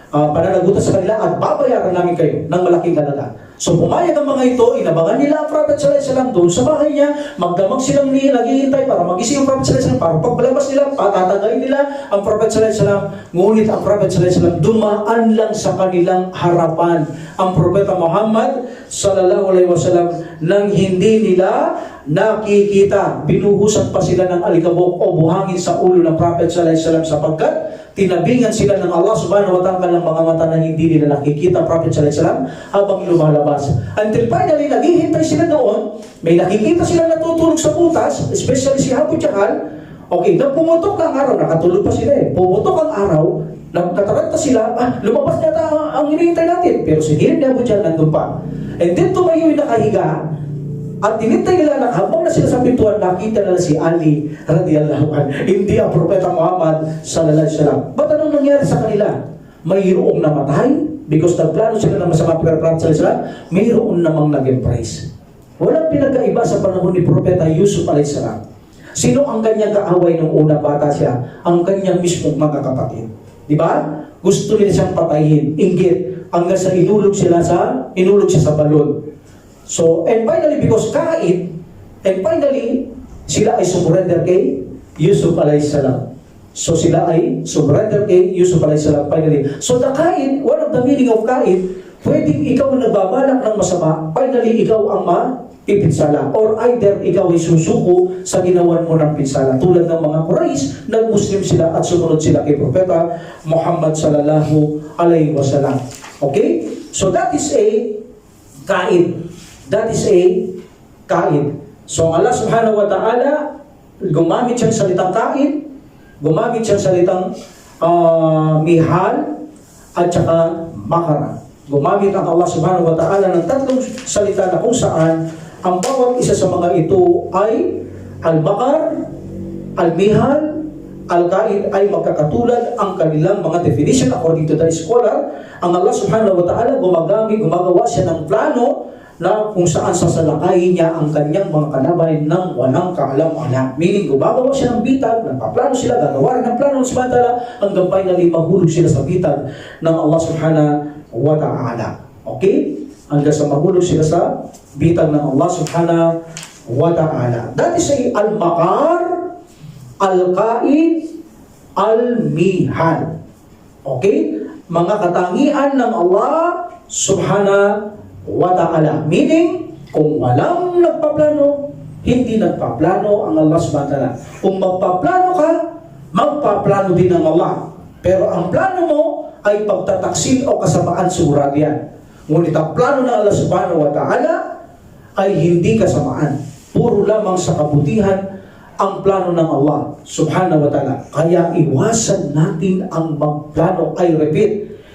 pananagutan sa kanila at babayaran namin kayo ng malaking halaga. So pumayag ang mga ito, inabangan nila ang Prophet sallallahu alaihi wasallam doon sa bahay niya, magdamag silang naghihintay para magising ang Prophet sallallahu alaihi wasallam, para pagbalabas nila, patatagayin nila ang Prophet sallallahu alaihi wasallam. Ngunit ang Prophet sallallahu alaihi wasallam dumaan lang sa kanilang harapan. Ang Propeta Muhammad sallallahu alaihi wasallam nang hindi nila nakikita, binuhusan pa sila ng alikabok o buhangin sa ulo ng Prophet sallallahu alaihi wasallam sapagkat tinabingan sila ng Allah subhanahu wa ta'ala ng mga mata na hindi nila nakikita Prophet sallallahu alaihi wasallam habang lumalabas. Until finally, naghihintay sila doon, may nakikita sila natutulog sa butas, especially si Abu Jahal. Okay, nang pumutok ng araw, nakatulog pa sila eh. Pumutok ang araw, nataranta sila, lumabas na ang hinihintay natin. Pero si Gilid ni Abu Jahal nandun pa. And then tumayo yung nakahiga, at tinintay nila na habang na sila sa pintuan, nakita na si Ali radiyallahu anhu, hindi ang Propeta Muhammad sallallahu alaihi wasallam. Ba't anong nangyari sa kanila? Mayroong namatay because nagplano sila ng masama pero Prophet sallallahu alaihi wasallam, mayroon namang nag-embrace. Walang pinagkaiba sa panahon ni Propeta Yusuf alaihi salam. Sino ang kanyang kaaway nung una bata siya? Ang kanyang mismong mga kapatid. Di ba? Gusto nila siyang patayin, inggit, hanggang sa inulog siya sa balon. So, and finally, because Kain, and finally, sila ay surrender kay Yusuf alayhis salam. So, sila ay surrender kay Yusuf alayhis salam, finally. So, the Kain, one of the meaning of Kain, pwedeng ikaw ang nagbabalak ng masama, finally, ikaw ang ipinsala. Or either, ikaw ay susuko sa ginawan mo ng pinsala. Tulad ng mga Quraysh, nag-Muslim sila at sumunod sila kay Propeta Muhammad sallallahu alayhi wasallam. Okay? So, that is a Kain. That is a Kain. So Allah subhanahu wa ta'ala, gumamit siyang salitang Kain, gumamit siyang salitang Mihal, at saka Makara. Gumamit ang Allah subhanahu wa ta'ala ng tatlong salita na kung saan ang bawat isa sa mga ito ay Al-Makar, Al-Mihal, Al-Kain ay magkakatulad ang kanilang mga definition according to the scholar. Ang Allah subhanahu wa ta'ala gumagawa siya ng plano na kung saan sasalakayin niya ang kanyang mga kalaban ng walang kaalam-alam. Meaning, gumagawa siya ng bitag, nagpaplano sila, gagawa rin ng plano ng samantala, hanggang finally mahulog sila sa bitag ng Allah subhanahu wa ta'ala. Okay? Hanggang sa mahulog sila sa bitag ng Allah subhanahu wa ta'ala. That is a Al-Makar, Al-Kain, Al-Mihal. Okay? Mga katangian ng Allah subhanahu wa ta'ala. Meaning, kung walang nagpaplano, hindi nagpaplano ang Allah subhanahu wa ta'ala. Kung magpaplano ka, magpaplano din ang Allah. Pero ang plano mo ay pagtataksil o kasamaan, sigurado yan. Ngunit ang plano ng Allah subhanahu wa ta'ala ay hindi kasamaan. Puro lamang sa kabutihan ang plano ng Allah subhanahu wa ta'ala. Kaya iwasan natin ang magplano. I repeat,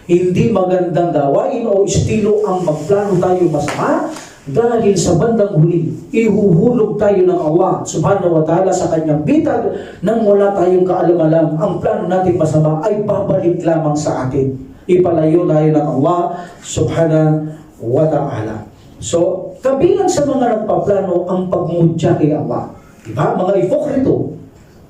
hindi magandang gawain o estilo ang magplano tayo masama, dahil sa bandang huli, ihuhulog tayo ng Allah subhanahu wa ta'ala sa kanyang bitag nang wala tayong kaalam-alam. Ang plano natin masama ay babalik lamang sa atin. Ipalayo tayo ng Allah subhanahu wa ta'ala. So, kabilang sa mga nagpaplano ang pagmutya kay Allah. Diba? Mga ipokrito.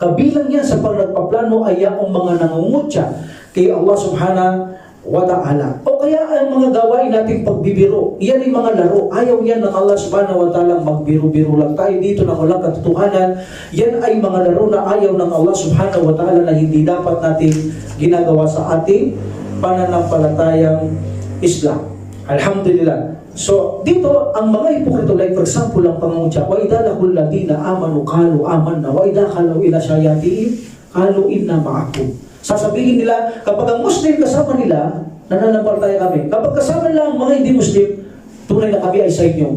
Kabilang yan sa pag nagpaplano ay ang mga nangungutya kay Allah subhanahu wa ta'ala. O kaya ang mga gawain nating pagbibiro, yan ay mga laro. Ayaw yan ng Allah subhanahu wa ta'ala. Magbiro-biro lang tayo dito na walang katotohanan. Yan ay mga laro na ayaw ng Allah subhanahu wa ta'ala na hindi dapat natin ginagawa sa ating pananampalatayang Islam. Alhamdulillah. So, dito, ang mga hipokrito, like for example, ang pangungutya, wa idha lahul ladina amanu qalu amanna wa idha khalu ila syayatihim qalu inna ma'akum. Sasabihin nila, kapag ang Muslim kasama nila, nananampalataya kami. Kapag kasama nila ang mga hindi Muslim, tunay na kami ay sa inyo.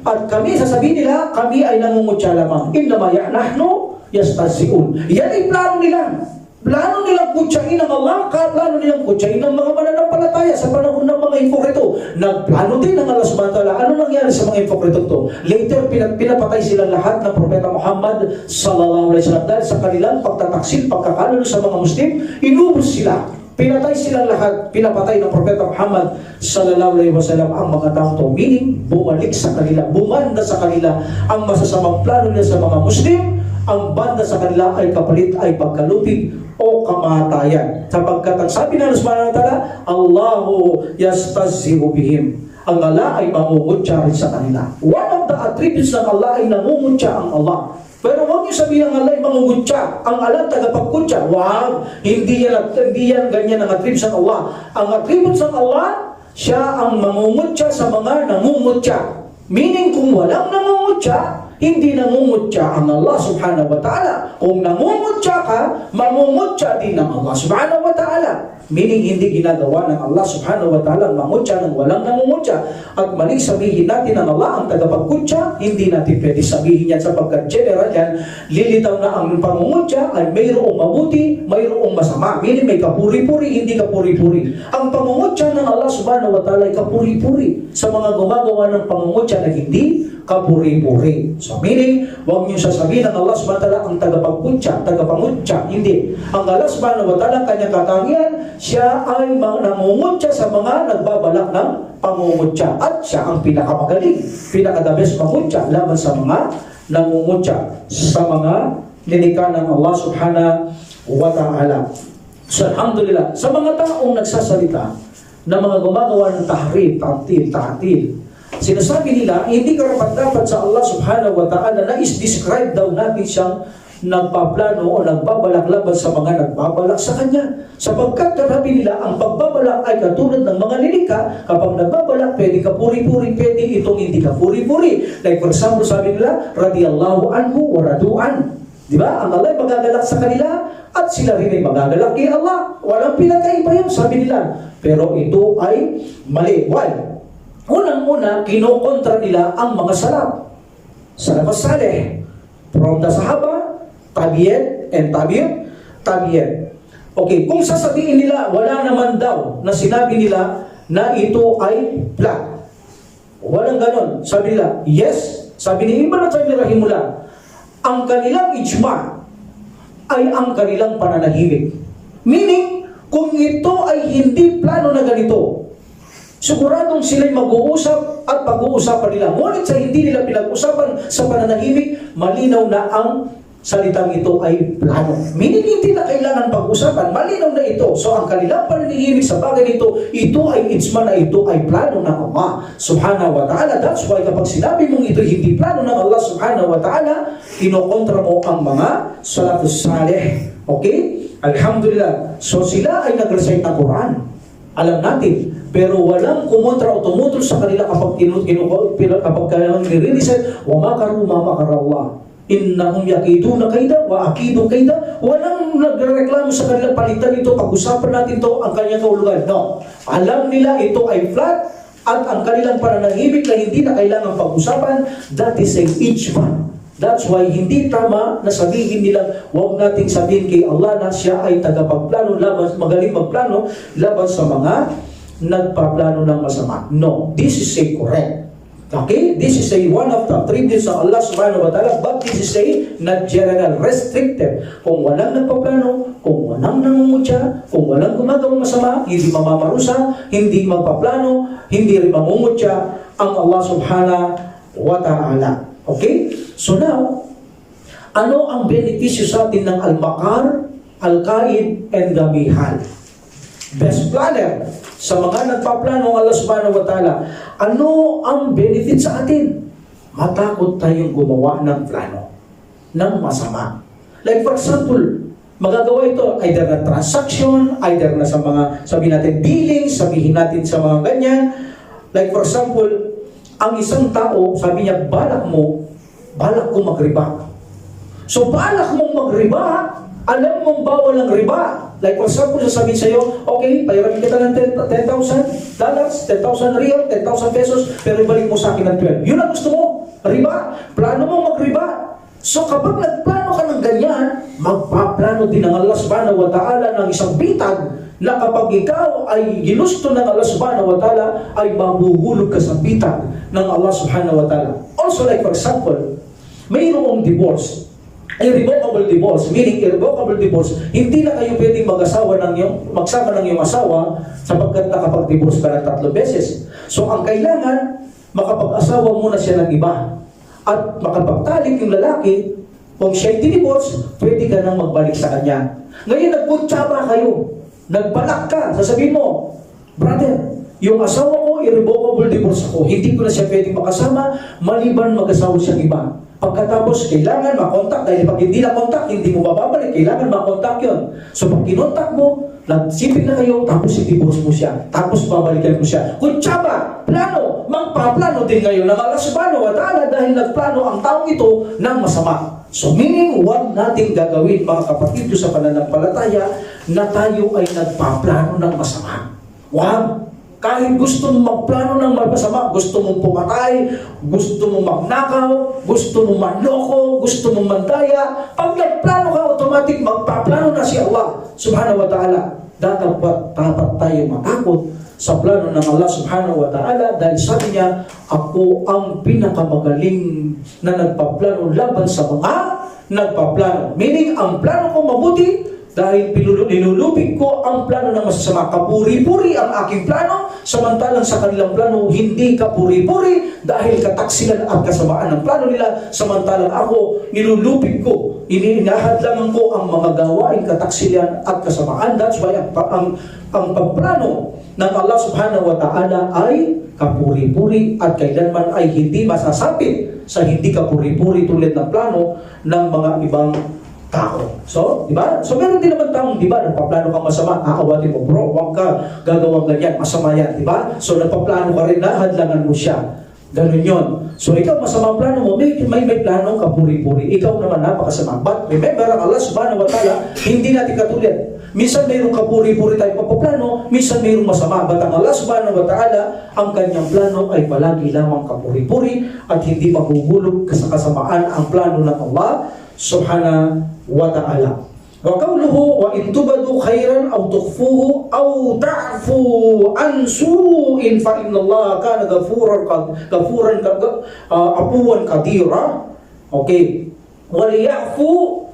At kami, sasabihin nila, kami ay nangungutya lamang. Innama nahnu yastazi'un. Yan ay plano nila. Plano nilang kutsain ng Allah, plano nilang kutsain ng mga mananampalataya sa panahon ng mga hipokrito. Nagplano din ng Allah subhanahu wa ta'ala. Ano nangyari sa mga hipokrito to? Later, pinapatay silang lahat ng Propeta Muhammad sallallahu alaihi wasallam dahil sa kanilang pagtataksil, pagkakalalo sa mga Muslim, inubos sila. Pinatay silang lahat, pinapatay ng Propeta Muhammad sallallahu alaihi wasallam ang mga taong to. Meaning, bumalik sa kanila, bumanda sa kanila ang masasamang plano nila sa mga Muslim. Ang banda sa kanila ay kapalit ay pagkalupig o kamatayan. Sapagkat ang sabi ng Allah subhanahu wa ta'ala, Allahu yastazzi'u bihim. Ang Allah ay mangungutya rin sa kanila. One of the attributes ng Allah ay nangungutya ang Allah. Pero huwag niyo sabihin ang Allah ay mangungutya. Ang Allah tagapagkutya. Wag! Hindi yan ganyan ang attributes ng Allah. Ang attributes ng Allah, siya ang mangungutya sa mga nangungutya. Meaning kung walang nangungutya, hindi nangungutya ang Allah subhanahu wa ta'ala. Kung nangungutya ka, mangungutya din ng Allah subhanahu wa ta'ala. Meaning, hindi ginagawa ng Allah subhanahu wa ta'ala ang mangutya ng walang nangungutya. At maling sabihin natin ng Allah ang tagapagkutya, hindi natin pwede sabihin yan sapagkat general yan, lilitaw na ang pangungutya ay mayroong mabuti, mayroong masama. Meaning, may kapuri-puri, hindi kapuri-puri. Ang pangungutya ng Allah subhanahu wa ta'ala ay kapuri-puri sa mga gumagawa ng pangungutya na hindi kapuri-puri. So meaning, huwag niyo sasabihin ng Allah subhanahu wa ta'ala ang tagapangutya. Hindi. Ang Allah subhanahu wa ta'ala, kanyang katangian, siya ay nangungutya sa mga nagbabalak ng pangungutya. At siya ang pinakamagaling, pinaka-the best mangutya laban sa mga nangungutya, sa mga nilikha ng Allah subhanahu wa ta'ala. So alhamdulillah, sa mga taong nagsasalita na mga gumagawa ng tahrif, ta'til, sinasabi nila, hindi karapat-dapat sa Allah subhanahu wa ta'ala na is-describe daw natin siyang nagpaplano o nagbabalak laban sa mga nagbabalak sa Kanya. Sapagkat sabi nila, ang pagbabalak ay katulad ng mga nilikha. Kapag nagbabalak, pwede ka puri-puri, pwede itong hindi ka puri-puri. Like for example, sabi nila, radiyallahu anhu wa radu'an. Diba? Ang Allah ay magagalak sa kanila at sila rin ay magagalak kay Allah. Walang pinagkaiba yun, sabi nila. Pero ito ay mali. Why? Unang-una, kinokontra nila ang mga salafus salih. From the Sahaba, Tabi'in and Tabi'in. Okay, kung sasabihin nila, wala naman daw na sinabi nila na ito ay black. Walang ganon. Sabi nila, yes. Sabi ni Ibn Taymiyyah rahimahullah, ang kanilang ijma ay ang kanilang pananahimik. Meaning, kung ito ay hindi plano na ganito, siguradong sila'y mag-uusap at pag-uusapan nila. Ngunit sa hindi nila pinag-usapan sa pananahimik, malinaw na ang salitang ito ay plano. Meaning, hindi na kailangan pag-usapan. Malinaw na ito. So, ang kanilang pananahimik sa bagay nito, ito ay itsma na ito ay plano ng Allah subhanahu wa ta'ala. That's why kapag sinabi mong ito hindi plano ng Allah subhanahu wa ta'ala, kinokontra mo ang mga salafus salih. Okay? Alhamdulillah. So, sila ay nag-recite ng Quran. Alam natin, pero walang kumontra o tumutol sa kanila kapag nire-reset, wa makaru ma makara Allah. Innahum yakiduna kaida wa akidu kaida. Walang nagrereklamo sa kanila, palitan ito, pag-usapan natin to ang kanyang kahulugan. No. Alam nila ito ay flat at ang kanilang pananahimik na hindi na kailangan pag-usapan, that is a ijma. That's why hindi tama na sabihin nila, huwag nating sabihin kay Allah na siya ay tagapagplano, magaling magplano laban sa mga nagpaplano ng masama. No, this is a correct. Okay? This is a one of the attributes of Allah subhanahu wa ta'ala, but this is a not general, restricted. Kung walang nagpaplano, kung walang nangungutya, kung walang gumagawang masama, hindi mamamarusa, hindi magpaplano, hindi rin mangungutya ang Allah subhanahu wa ta'ala. Okay? So now, ano ang benepisyo sa atin ng al-makar, al-qaid, and gamihal? Best planner sa mga nagpaplano ng Allah subhanahu wa ta'ala. Ano ang benefit sa atin? Matakot tayong gumawa ng plano ng masama. Like for example, magagawa ito either na transaction, either na sa mga, sabihin natin, billing, sabihin natin sa mga ganyan. Like for example, ang isang tao, sabi niya, balak ko magriba. So balak mong magriba, alam mong bawal ang riba. Like for example, sasabihin sa'yo, okay, pahiramin kita ng $10,000, $10,000 real, 10,000 pesos, pero ibalik mo sa akin ng 12. Yun ang gusto mo, riba. Plano mo magriba. So kapag nagplano ka ng ganyan, magpaplano din ng Allah subhanahu wa ta'ala ng isang bitag na kapag ikaw ay ginusto ng Allah subhanahu wa ta'ala, ay mabuhulog ka sa bitag ng Allah subhanahu wa ta'ala. Also like for example, mayroong divorce. Irrevocable divorce, meaning irrevocable divorce, hindi na kayo pwedeng magsama ng iyong asawa sapagkat nakapag-divorce ka ng 3 beses. So ang kailangan, makapag-asawa muna siya ng iba. At makapagtalik yung lalaki, kung siya'y divorce, pwede ka nang magbalik sa kanya. Ngayon nagkutsaba kayo, nagbalak ka, sasabihin mo, brother, yung asawa ko, irrevocable divorce ako, hindi ko na siya pwedeng makasama, maliban mag-asawa siyang iba. Pagkatapos, kailangan makontak, dahil pag hindi na kontak, hindi mo mababalik, kailangan makontak yun. So pag kinontak mo, nagsipin na kayo, tapos i-divorce mo siya, tapos babalikan mo siya. Kutsaba, plano, magpaplano din ngayon ng Allah subhanahu wa ta'ala dahil nagplano ang taong ito ng masama. So meaning, huwag nating gagawin mga kapatid sa pananampalataya na tayo ay nagpaplano ng masama. Huwag. Kahit gusto mong magplano ng masama, gusto mong pumatay, gusto mong magnakaw, gusto mong manloko, gusto mong mandaya, pag nagplano ka, automatic magpaplano na si Allah subhanahu wa ta'ala. Dapat tayo matakot sa plano ng Allah subhanahu wa ta'ala dahil sabi niya, ako ang pinakamagaling na nagpaplano laban sa mga nagpaplano. Meaning, ang plano ko mabuti, dahil nilulubig ko ang plano ng masasama. Kapuri-puri ang aking plano, samantalang sa kanilang plano, hindi kapuri-puri dahil kataksilan at kasamaan ng plano nila, samantalang ako, nilulubig ko, inihadlangan ko ang mga gawain kataksilan at kasamaan. That's why ang pagplano ng Allah subhanahu wa ta'ala ay kapuri-puri at kailanman ay hindi masasapit sa hindi kapuri-puri tulad ng plano ng mga ibang tao. So, di ba? So, meron din naman taong, di ba, nagpaplano kang masama, aawatin mo, bro, huwag ka gagawang ganyan, masama yan, di ba? So, nagpaplano ka rin na, hadlangan mo siya. Ganun yun. So, ikaw, masama ang plano mo, may plano ka puri-puri. Ikaw naman, napakasama. But, remember, ang Allah subhanahu wa ta'ala, hindi natin katulad. Minsan mayroong kapuri-puri tayong papaplano, minsan mayroong masama. But ang Allah subhanahu wa ta'ala, ang kanyang plano ay palagi lamang kapuri-puri at hindi mahuhulog sa kasamaan ang plano ng Allah subhanahu wa ta'ala. Wa qawluhu wa in tubadu khairan aw tukhfuhu aw ta'fu an su'in fa inna Allah kana ghafuran afuwan qadira. Okay. Wal ya'fu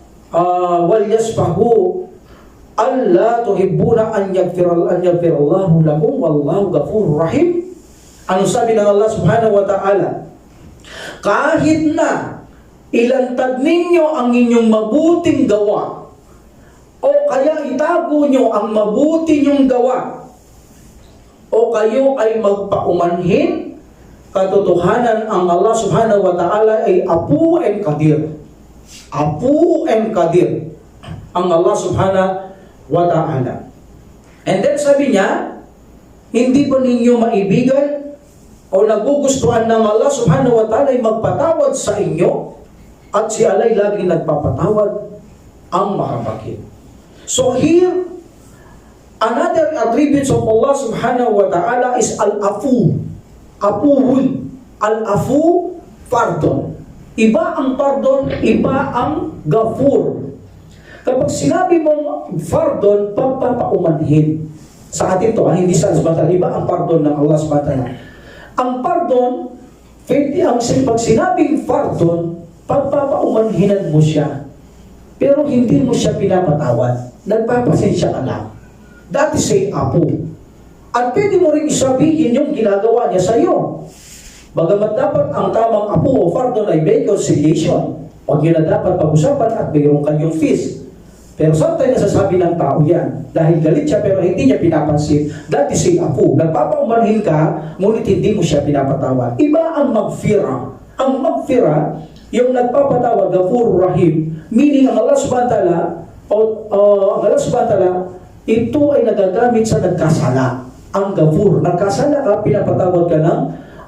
wal yasfahu alla tuhibbuna an yaghfirallahu lakum wallahu ghafurur rahim. Ano sabi ng Allah subhanahu wa ta'ala? Kahit na ilantad ninyo ang inyong mabuting gawa o kaya itago nyo ang mabuti nyong gawa o kayo ay magpaumanhin, katotohanan ang Allah subhanahu wa ta'ala ay apu and kadir. Apu and kadir ang Allah subhanahu wa ta'ala. And then sabi niya, Hindi ba ninyo maibigan o nagugustuhan ng Allah subhanahu wa ta'ala ay magpatawad sa inyo? At si Allah ay lagi nagpapatawad, ang mahabagin. So here, another attributes of Allah subhanahu wa ta'ala is al-afu. Afuhul. Al-afu, pardon. Iba ang pardon, iba ang gafur. Kapag sinabi mong pardon, pagpapaumanhin. Sa atin to, hindi sa Allah, iba ang pardon ng Allah subhanahu wa ta'ala. Ang pardon, pag sinabing pardon, pagpapaumanhinan mo siya. Pero hindi mo siya pinapatawad. Nagpapasensya ka lang. That is say apo. At pwede mo rin isabihin yung ginagawa niya sa iyo. Bagamat dapat ang tamang apo o pardon ay may conciliation. Huwag yun na dapat pag-usapan at mayroon kanyang feast. Pero sometimes nasasabi ng tao yan. Dahil galit siya pero hindi niya pinapansin. That is say apo. Nagpapaumanhin ka, ngunit hindi mo siya pinapatawad. Iba ang magfira. Ang magfira, yung nagpapatawad, Ghafurur Rahim, meaning ang Allah subhanahu wa ta'ala, ang Allah subhanahu wa ta'ala, ito ay nagagamit sa nagkasala. Ang Ghafur, nagkasala ka, pinapatawad ka ng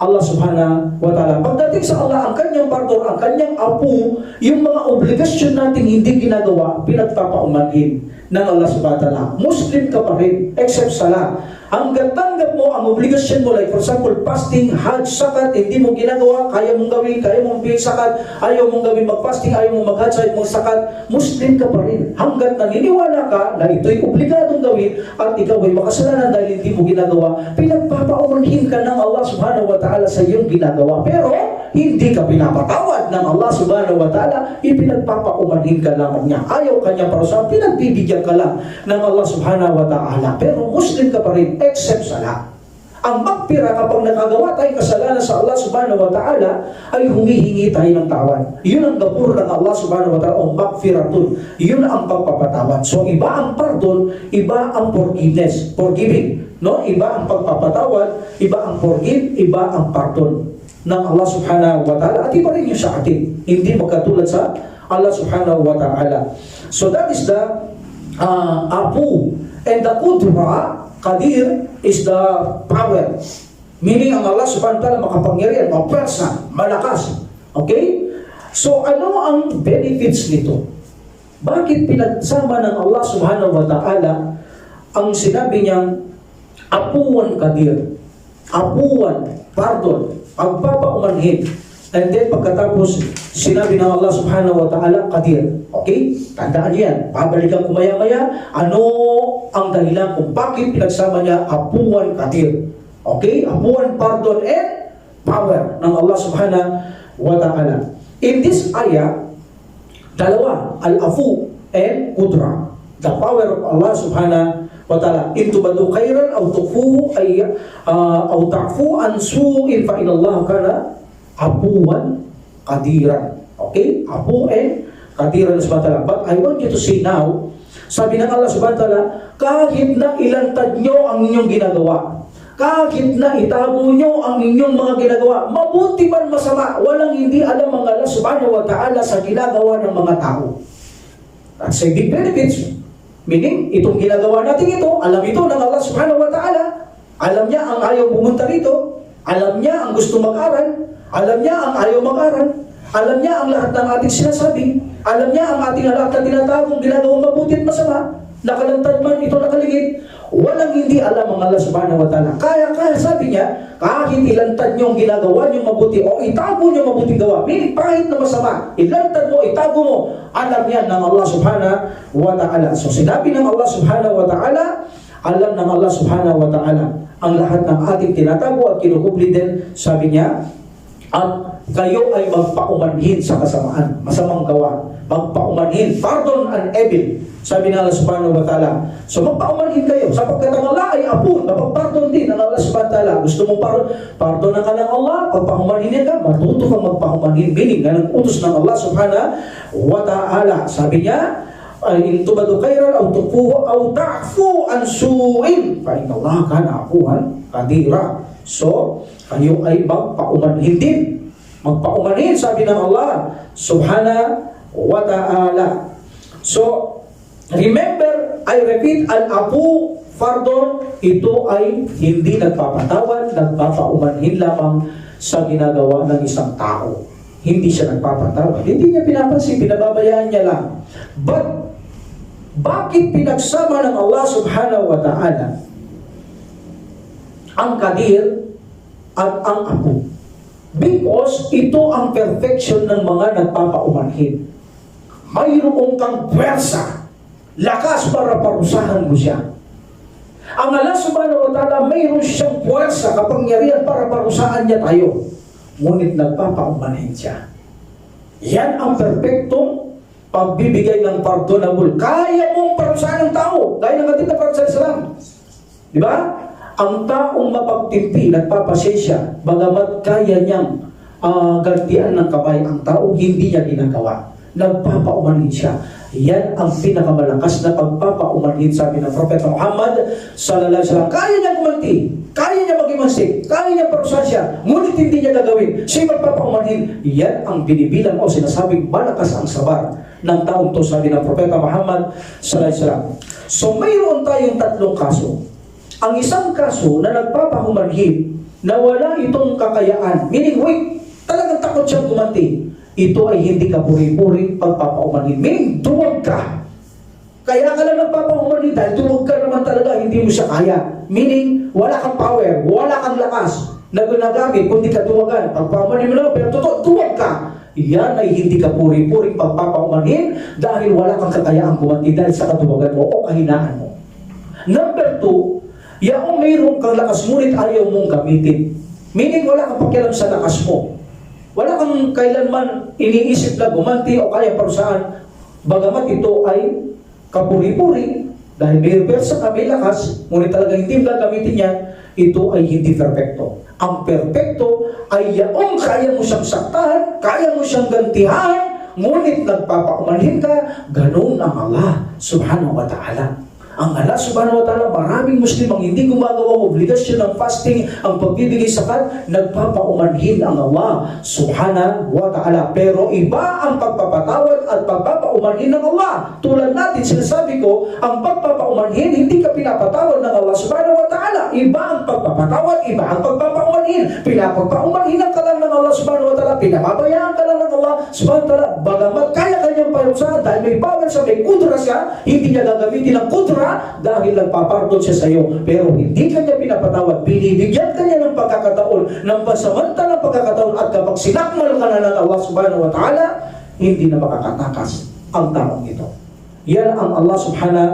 Allah subhanahu wa ta'ala. Pagdating sa Allah, ang kanyang pardon, ang kanyang apo, yung mga obligasyon natin hindi ginagawa, pinagpapaumanhin ng Allah subhanahu wa ta'ala. Muslim ka pa rin, except sala. Hanggang tanggap mo ang obligasyon mo, like for example, fasting, hajj, sakat, hindi mo ginagawa, kaya mong gawin, kaya mong bigay sakat, ayaw mong gawin mag-fasting, ayaw mong mag-hajj, ayaw mong sakat, Muslim ka pa rin. Hanggang naniniwala ka na ito'y obligadong gawin at ikaw ay makasalanan dahil hindi mo ginagawa, pinagpapaumanhin ka ng Allah subhanahu wa ta'ala sa iyong ginagawa. Pero, hindi ka pinapatawad ng Allah subhanahu wa ta'ala, ipinagpapaumanhin ka lang niya. Ayaw kanya parusahan, pinagbibigyan ka lang ng Allah subhanahu wa ta'ala. Pero Muslim ka pa rin, except sala. Ang magpira kapag nakagawa tayong kasalanan sa Allah subhanahu wa ta'ala, ay humihingi tayo ng tawad. Yun ang gapur ng Allah subhanahu wa ta'ala, o magfiratun. Yun ang pagpapatawad. So iba ang pardon, iba ang forgiveness, forgiving. No? Iba ang pagpapatawad, iba ang forgive, iba ang pardon ng Allah subhanahu wa ta'ala. At iba rin yung sa atin. Hindi magkatulad sa Allah subhanahu wa ta'ala. So that is the apu. And the kudra, Qadir, is the power. Meaning ang Allah subhanahu wa ta'ala makapangyarihan, mapwersa, malakas. Okay? So ano ang benefits nito? Bakit pinagsama ng Allah subhanahu wa ta'ala ang sinabi niyang apuan Qadir? Apuan, pardon, pagpapaumanhin. And then pagkatapos, sinabi ng Allah subhanahu wa ta'ala, Qadir. Okay? Tandaan niyo yan. Babalikan ko maya-maya, ano ang dahilan kung bakit pinagsama niya apuan Qadir. Okay? Apuan, pardon, and power ng Allah subhanahu wa ta'ala. In this ayah, dalawa, al-afu and kudra. The power of Allah subhanahu wa ta'ala. In tubadu khairan aw tukfuhu ay aw ta'fu an su'in fa inallahu kana apuan qadiran. Okay? Apu and qadiran subhanahu wa ta'ala. But I want you to see now, sabi ng Allah subhanahu wa ta'ala, kahit na ilantad nyo ang inyong ginagawa, kahit na itago nyo ang inyong mga ginagawa, mabuti man masama, walang hindi alam ang Allah subhanahu wa ta'ala sa ginagawa ng mga tao. That's a big benefits. Meaning, itong ginagawa natin ito, alam ito ng Allah subhanahu wa ta'ala. Alam niya ang ayaw pumunta rito. Alam niya ang gusto mag-aral. Alam niya ang ayaw mag-aral. Alam niya ang lahat ng ating sinasabi. Alam niya ang ating lahat na tinatagong ginagawang mabuti at masama. Nakalantad man ito nakaligid. Walang hindi alam ang Allah subhanahu wa ta'ala. Kaya sabi niya, kahit ilantad niyo ang ginagawa niyo mabuti o itago niyo mabuting gawa, meaning kahit na masama, ilantad mo, itago mo, alam yan ng Allah subhanahu wa ta'ala. So sinabi ng Allah subhanahu wa ta'ala, alam ng Allah subhanahu wa ta'ala ang lahat ng ating tinatago at kinukubli din, sabi niya, at kayo ay magpaumanhin sa kasamaan, masamang gawa. Magpaumanhin, pardon and evil. Sabi ng Allah subhanahu wa ta'ala. So magpaumanhin kayo. Sapagkat ang Allah ay apun, mapagpardon din ng Allah subhanahu wa ta'ala. Gusto mong pardonan ka ng Allah, pagpaumanhin ka, matuto kang magpaumanhin. Meaning, na utos ng Allah subhanahu wa ta'ala. Sabi niya, in tubadu khairan aw tukfuhu aw ta'fu an su'in fa inna Allah kana afuwan qadira. So, kayo ay magpaumanhin din. Magpaumanhin, sabi ng Allah subhanahu wa ta'ala. So, remember, I repeat, al-afu fardo, ito ay hindi nagpapatawad, nagpapaumanhin lamang sa ginagawa ng isang tao. Hindi siya nagpapatawad. Hindi niya pinapansin, pinababayaan niya lang. But, bakit pinagsama ng Allah subhanahu wa ta'ala ang Qadir at ang Apu? Because ito ang perfection ng mga nagpapaumanhin. Mayroong kang puwersa, lakas para parusahan mo siya. Ang Allah subhanahu wa ta'ala, mayroon siyang puwersa, kapangyarihan para parusahan niya tayo. Ngunit nagpapaumanhin siya. Yan ang perfectong pagbibigay ng pardonable. Kaya mong parusahan ng tao. Dahil ng ating na para sa Islam. Di ba? Ang taong mapagtimpi, nagpapasensya, bagamat kaya niyang gantian ng kamay ang tao, hindi niya ginagawa. Nagpapaumanhin siya. Yan ang pinakamalakas na pagpapaumanhin, sabi ng Propeta Muhammad sallallahu alaihi wasallam. Kaya niya gumanti, kaya niya magimansik, kaya niya parusahan siya, ngunit hindi niya gagawin. Siya magpapaumanhin. Yan ang binibilang o sinasabing malakas ang sabar ng taong to, sabi ng Propeta Muhammad sallallahu alaihi wasallam. So mayroon tayong tatlong kaso. Ang isang kaso na nagpapahumanhin na wala itong kakayaan, meaning wait, talagang takot siyang gumanti. Ito ay hindi ka puri-puri pagpapaumanhin. Meaning, duwag ka. Kaya ka lang nagpapaumanhin dahil duwag ka naman talaga, hindi mo siya kaya. Meaning, wala kang power, wala kang lakas na ginagamit, kundi ka duwagan. Pagpapaumanhin mo naman, pero totoo, duwag ka. Yan ay hindi ka puri-puri pagpapaumanhin dahil wala kang kakayaang gumanti dahil sa katuwagan mo o kahinaan mo. Number 2, yaong mayroong kang lakas ngunit ayaw mong gamitin. Meaning, wala kang pakialam sa lakas mo. Wala kang kailanman iniisip na gumanti o kaya parusahan. Bagamat ito ay kapuri-puri, dahil may persa ka, may lakas, ngunit talaga hindi mo gagamitin yan, ito ay hindi perfecto. Ang perfecto ay yaong kaya mo siyang saktan, kaya mo siyang gantihan, ngunit nagpapaumanhin ka, ganun ang Allah subhanahu wa ta'ala. Ang Allah subhanahu wa ta'ala, maraming Muslim ang hindi gumagawa obligasyon ng fasting, ang pagbibigay zakat, nagpapaumanhin ang Allah subhanahu wa ta'ala. Pero iba ang pagpapatawad at pagpapaumanhin ng Allah. Tulad natin, sinasabi ko, ang pagpapaumanhin, hindi ka pinapatawad ng Allah subhanahu wa ta'ala. Iba ang pagpapatawad, iba ang pagpapaumanhin. Pinapagpaumanhin ka lang ng Allah subhanahu wa ta'ala, pinapabayaan ka lang ng Allah subhanahu wa ta'ala. Bagamat kaya kanyang parusahan dahil may power siya, may kudra siya, hindi niya gagamitin ang kudra dahil nagpapardon siya sa iyo, pero hindi kanya pinapatawad. Binibigyan kanya ng pagkakataon, ng pansamantalang pagkakataon, at kapag sinakmal ka na ng Allah subhanahu wa ta'ala, hindi na makakatakas ang taong ito. Yan ang Allah subhanahu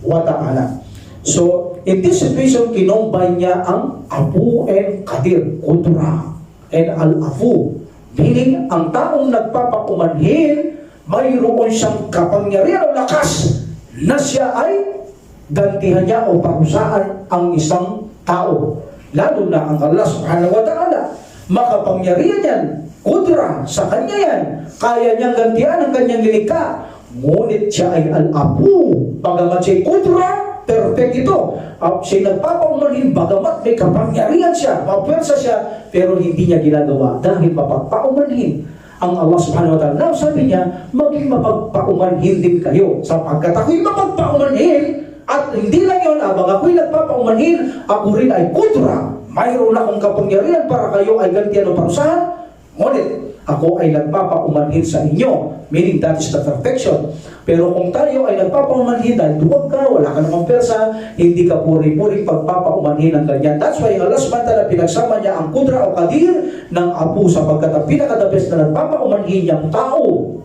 wa ta'ala. So, in this situation, kinombine niya ang Apu and Qadir, Qudra and Al-Afu. Meaning, ang taong nagpapaumanhin, mayroon siyang kapangyarihan o lakas na siya ay gantihan niya o parusahan ang isang tao. Lalo na ang Allah subhanahu wa ta'ala. Makapangyarihan yan, kudra, sa kanya yan. Kaya niyang gantihan ang kanyang lilikha. Ngunit siya ay al-apu. Bagamat siya kudra, perfect ito. Siya nagpapaumanhin, bagamat may kapangyarihan siya, mapwersa siya, pero hindi niya ginagawa dahil mapagpaumanhin ang Allah subhanahu wa ta'ala. Now, sabi niya, maging mapagpaumanhin din kayo, sapagkat ako'y mapagpaumanhin, at hindi lang yun, abang ako'y nagpapaumanhin, ako rin ay kudra. Mayroon akong kapangyarihan para kayo ay gantihan o parusahan, ngunit ako ay nagpapaumanhin sa inyo, meaning that is the perfection. Pero kung tayo ay nagpapaumanhin dahil duwag ka, wala ka namang persa, hindi ka puri-puri pagpapaumanhin ng ganyan. That's why Allah subhanahu wa ta'ala pinagsama niya ang kudra o Qadir ng Apu, sapagkat ang pinaka-the-best na nagpapaumanhin yung tao.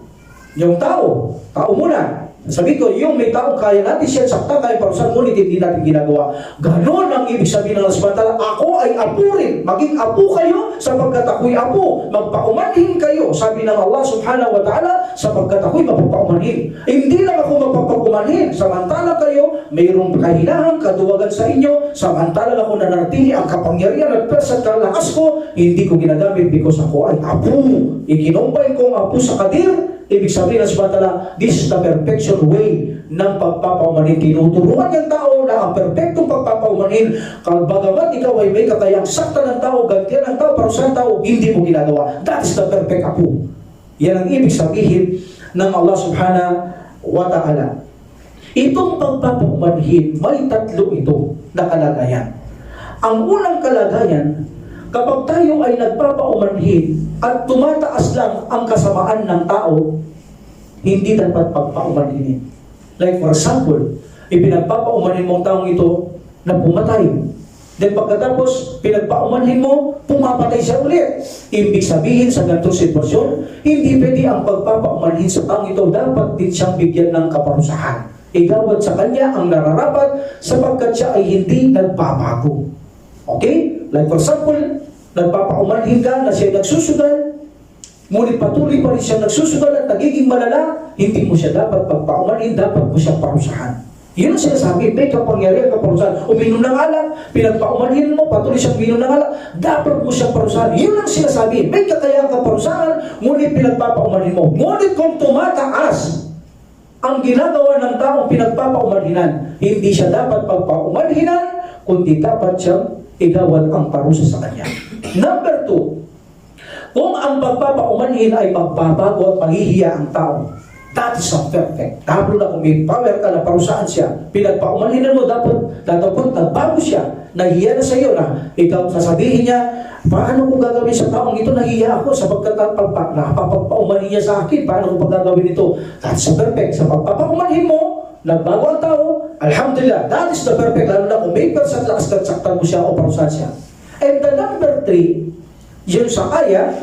Yung tao muna. Sabi ko, yung may taong kaya natin siya sakta, kaya parusahan, ngunit hindi natin ginagawa. Ganon ang ibig sabihin ng Allah subhanahu wa ta'ala, ako ay apu rin. Maging apu kayo, sapagkat ako'y apu. Magpaumanhin kayo, sabi ng Allah subhanahu wa ta'ala, sapagkat ako'y mapapaumanhin. Hindi lang ako mapapaumanhin, samantala kayo, mayroong kahinahang kaduwagan sa inyo, samantala ako nanatili ang kapangyarihan at persa at kalakas ko, hindi ko ginagamit because ako ay apu. Ikinumpay kong apu sa Qadir. Ibig sabihin ng subhanahu wa ta'ala, this is the perfection way ng pagpapaumanhin. Tinuturuan ng tao na ang perfectong pagpapaumanhin. Bagamat ikaw ay may kakayang sakta ng tao, gantihan ng tao, parusahan ng tao, hindi mo ginagawa. That is the perfect apu. Yan ang ibig sabihin ng Allah subhanahu wa ta'ala. Itong pagpapaumanhin, may tatlo ito na kalagayan. Ang unang kalagayan, kapag tayo ay nagpapaumanhin at tumataas lang ang kasamaan ng tao, hindi dapat pagpaumanhin. Like for example, ipinagpapaumanhin mong taong ito na pumatay. Then pagkatapos, pinagpaumanhin mo, pumapatay siya ulit. Ibig sabihin sa ganitong sitwasyon, hindi pwede ang pagpapaumanhin sa taong ito, dapat din siyang bigyan ng kaparusahan. Igawad sa kanya ang nararapat sapagkat siya ay hindi nagbabago. Okay? Like for example, nagpapaumanhin ka na siya nagsusugal, ngunit patuloy pa rin siya nagsusugal at nagiging malala, hindi mo siya dapat pagpaumanhin, dapat mo siyang parusahan. Yun ang sinasabi, may kapangyarihan ka parusahan. Uminom ng alak, pinagpaumanhin mo, patuloy siyang uminom ng alak, dapat mo siyang parusahan. Yun ang sinasabi, may kakayahan ka parusahan, ngunit pinagpapaumanhin mo. Ngunit kung tumataas ang ginagawa ng taong pinagpapaumanhinan, hindi siya dapat pagpaumanhinan, kundi dapat siyang igawad ang parusa sa kanya. Number 2, kung ang pagpapaumanhin ay magbabago at maghihiya ang tao, that is not perfect. Lalo na kung may power ka na parusahan siya, pinagpaumanhinan mo, dapat nagbago siya, nahiya na sa iyo na ikaw sasabihin niya, paano ko gagawin sa taong ito? Nahiya ako sapagkat napapagpaumanhin niya sa akin. Paano ko gagawin ito? That's the perfect. Sa pagpapaumanhin mo, nagbago ang tao, alhamdulillah, that is the perfect. Lalo na kung may percent lakas na saktan mo siya o parusahan siya. And the number 3, yun sa ayat,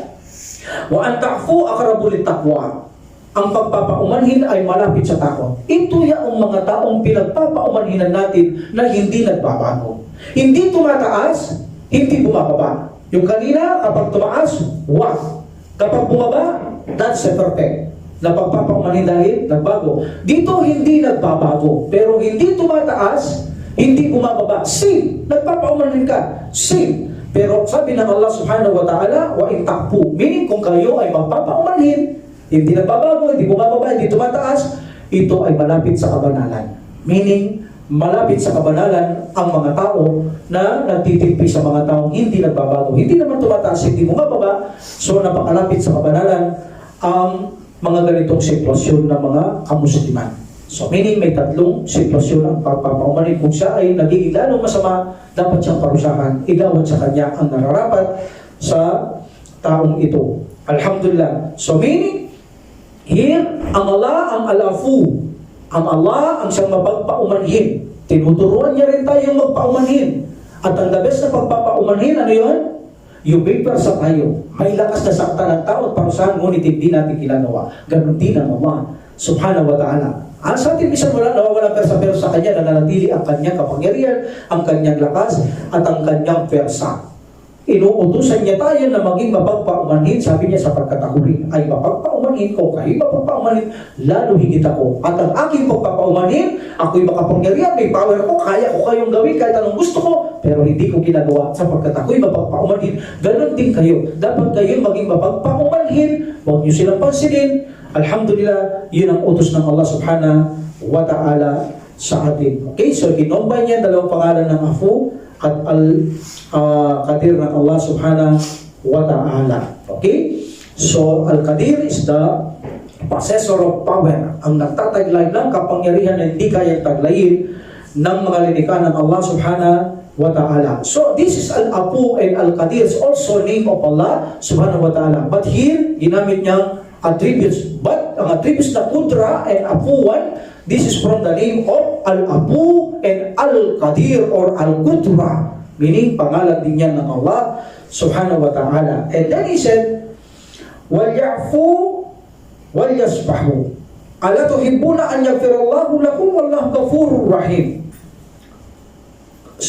wa an ta'fu aqrabu lit-taqwa. Ang pagpapaumanhin ay malapit sa takot. Ito yung mga taong pinagpapaumanhinan natin na hindi nagbabago. Hindi tumataas, hindi bumababa. Yung kanina, kapag tumaas, wow. Kapag bumaba, that's a perfect. Na pagpapaumanhin dahil nagbago. Dito hindi nagbabago. Pero hindi tumataas, hindi bumababa. Same. Nagpapaumanhin ka. Same. Pero sabi ng Allah subhanahu wa ta'ala, wa in takpu. Meaning kung kayo ay magpapaumanhin, hindi nagbabago, hindi bumababa, hindi tumataas, ito ay malapit sa kabanalan. Meaning, malapit sa kabanalan ang mga tao na nagtitimpi sa mga taong hindi nagbabago. Hindi naman tumataas, hindi bumababa, so napakalapit sa kabanalan ang mga ganitong sitwasyon ng mga kamusliman. So meaning may tatlong sitwasyon ang pagpapaumanhin. Kung siya ay nagiging lalong masama, dapat siyang parusahan, igawad sa kanya ang nararapat sa taong ito. Alhamdulillah. So meaning, here, ang Allah, ang alafu, ang Allah, ang siyang mapagpaumanhin. Tinuturuan niya rin tayong magpaumanhin. At ang the best na pagpapaumanhin, ano yun? Yung paper sa tayo. May lakas na sakta ng tao at parusahan, ngunit hindi natin ginagawa. Ganun din ang Allah, subhanahu wa ta'ala. Sa atin, minsan nawawala persa, pero sa kanya, nananatili ang kanyang kapangyarihan, ang kanyang lakas, at ang kanyang persa. Inuutusan niya tayo na maging mapagpaumanhin. Sabi niya, sapagkat ako rin ay mapagpaumanhin ko, kayo mapagpaumanhin, lalo higit ako. At ang aking pagpapaumanhin, ako'y makapangyarihan, may power ko, kaya ko kayong gawin kahit anong gusto ko, pero hindi ko ginagawa sapagkat ako'y mapagpaumanhin. Ganon din kayo. Dapat kayo maging mapagpaumanhin, huwag niyo silang pansinin. Alhamdulillah, yun ang utos ng Allah subhanahu wa ta'ala sa atin. Okay, so ginombay niya dalawang pangalan ng Afu at Al-Qadir ng Allah subhanahu wa ta'ala. Okay? So, Al-Qadir is the possessor of power. Ang nagtataglay ng kapangyarihan na hindi kayang taglayin ng mga linikha ng Allah subhanahu wa ta'ala. So, this is Al-Afu and Al-Qadir is also name of Allah subhanahu wa ta'ala. But here, ginamit niyang attributes. But, ang attributes na Qudra and Afuwan, this is from the name of Al-Afu and Al-Qadir or Al-Qudra. Meaning, pangalan din yan ng Allah subhanahu wa ta'ala. And then he said, وَلْيَعْفُوا وَلْيَسْبَحُوا أَلَا تُحِبُّونَ أَنْ يَغْفِرَ اللَّهُ لَكُمْ وَاللَّهُ غَفُورٌ رَحِيمٌ.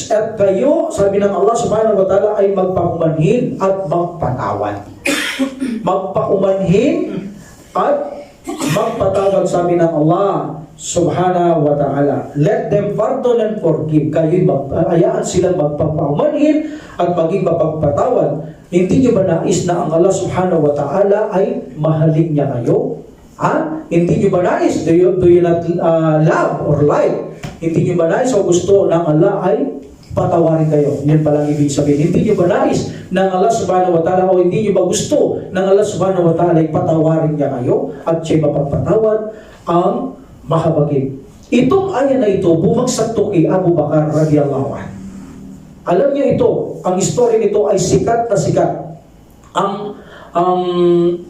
At kayo, sabi ng Allah subhanahu wa ta'ala, ay magpaumanhin at magpatawad. Magpaumanhin at magpatawad, sabi ng Allah subhanahu wa ta'ala. Let them pardon and forgive. Kayo'y ayaan silang magpapaumanhin at maging mapagpatawad. Hindi nyo ba nais na ang Allah subhanahu wa ta'ala ay mahalin niya kayo? Ha? Hindi nyo ba nais? Do you not love or like? Hindi nyo ba nais o gusto ng Allah ay patawarin kayo? Yan palang ibig sabihin. Hindi nyo ba nais ng Allah subhanahu wa ta'ala o hindi nyo ba gusto ng Allah subhanahu wa ta'ala ay patawarin niya kayo at siya mapagpatawad ang mahabagin. Itong aya na ito, bumagsak to kay Abu Bakar radiyallahu anhu. Alam niyo ito, ang story nito ay sikat na sikat. Ang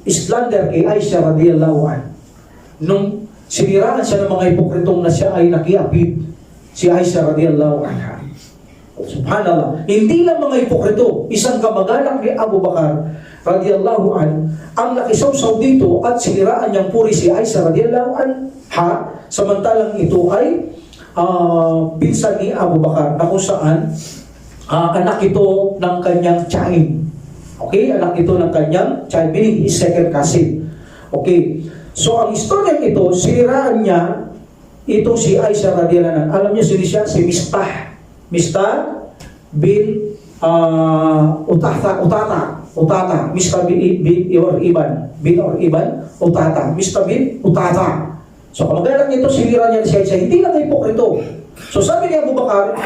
slander kay Aisha radiyallahu anha. Nung siniraan siya ng mga hipokritong na siya ay nakiapid, si Aisha radiyallahu anha. Subhanallah, hindi lang mga hipokrito, isang kamag-anak ni Abu Bakar radiyallahu anha ang nakisawsaw dito at siniraan niyang puri si Aisha radiyallahu anha, samantalang ito ay pinsan ni Abu Bakar na kung saan anak ito ng kanyang tiyahin. Okay, anak ito ng kanyang child, meaning his second cousin. Okay, so ang istorya ito, siniraan niya itong si Aisha radiyallahu anha. Alam niyo sino siya? Si Mistah bin Utata, Mistah bin Utata, Mistah bin Utata. So kamag-anak nito, sinira niya si Aisha, hindi lang hipokrito. So sabi ni Abu Bakar,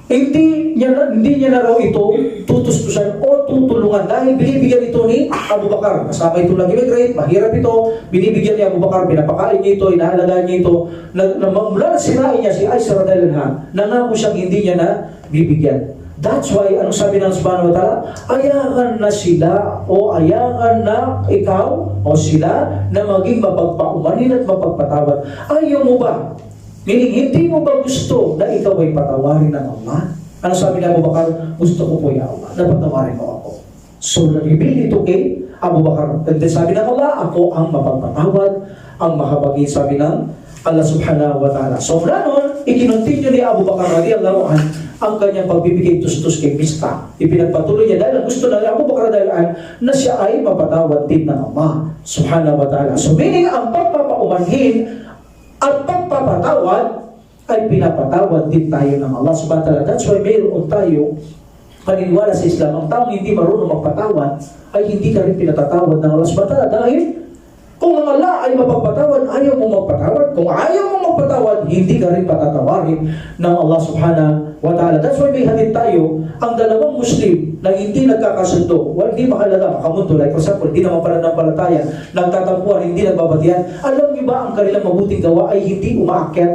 hindi niya na raw ito tutustusan o tutulungan dahil binibigyan ito ni Abu Bakar. Kasama ito lang immigrate, mahirap ito, binibigyan ni Abu Bakar, pinapakain niya ito, inaalagaan niya ito. Mula na sirain niya si Aisha radhiyallahu anha, nangako siyang hindi niya na bibigyan. That's why, anong sabi ng Subhanahu wa Ta'ala? Ayahan na sila o ayahan na ikaw o sila na maging mapagpaumanin at mapagpatawad. Ayaw mo ba? Meaning, hindi mo ba gusto na ikaw ay patawarin ng Allah? Ano sabi ni Abu Bakar? Gusto ko po ya Allah, na patawarin mo ako. So, nag-reveal ito kay Abu Bakar. At sabi ng Allah, ako ang mapagpatawad, ang mahabagin, sabi ng Allah subhanahu wa ta'ala. So, mula noon, ikinontinue ni Abu Bakar radiyallahu anhu ang kanyang pagbibigay tustos kay Mistah. Ipinagpatuloy niya dahil ang gusto na Abu Bakar radiyallahu anhu na siya ay mapatawad din ng Allah subhanahu wa ta'ala. So, meaning, ang pagpapaumanhin at pagpapatawad ay pinapatawad din tayo ng Allah subhanahu wa ta'ala. That's why mayroon tayo paniniwala sa Islam. Ang taong hindi marunong magpatawad ay hindi ka rin pinatatawad ng Allah subhanahu wa ta'ala dahil kung ang Allah ay mapagpatawad, ayaw mo magpatawad. Kung ayaw mo magpatawad, hindi ka rin patatawarin ng Allah subhanahu wa ta'ala. That's why may hatid tayo ang dalawang Muslim na hindi nagkakasundo. Well, hindi mahalaga, makamundo. Like for example, hindi naman pananampalataya, nagtatampuan, hindi nagbabatian. Alam niyo ba ang kanilang mabuting gawa ay hindi umaakyat?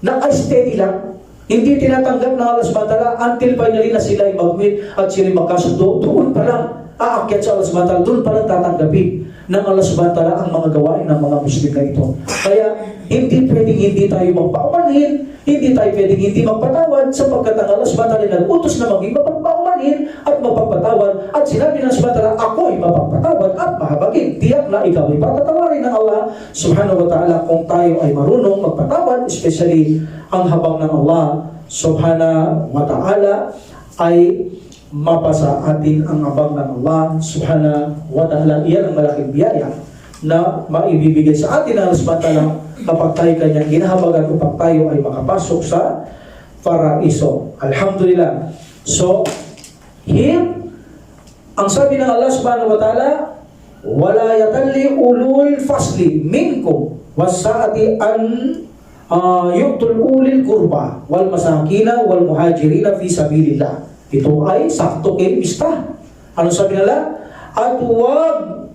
Naka-steady lang. Hindi tinatanggap ng Allah subhanahu wa ta'ala until finally na sila ay mag-meet at sila ay magkasundo. Doon pa lang aakyat sa Allah subhanahu wa ta'ala. Doon pa lang tatanggapin ng Allah subhanahu wa ta'ala ang mga gawain ng mga Muslim na ito. Kaya hindi pwedeng hindi tayo magpaumanhin, hindi tayo pwedeng hindi magpatawad sapagkat ang Allah subhanahu wa ta'ala nag-utos na maging mapagpaumanhin at mapagpatawad at sinabi ng subhanahu wa ta'ala, ako ay mapagpatawad at mahabagin. Tiyak na ikaw ay patatawarin ng Allah subhanahu wa ta'ala kung tayo ay marunong magpatawad, especially ang habang ng Allah subhanahu wa ta'ala ay mapasa atin ang abang ng Allah subhanahu wa ta'ala. Iyan ang malaking biyaya na maibibigay sa atin ng Allah subhanahu wa ta'ala kapag tayo kanyang ginahabagan upang tayo ay makapasok sa paraiso. Alhamdulillah. So, here, ang sabi ng Allah subhanahu wa ta'ala, wala yatalli ulul fasli minkum wasaati an yu'tul ulil kurba wal masakina wal muhajirina fi sabilillah. Ito ay sakto kay Mistah. Ano sabi nila? At huwag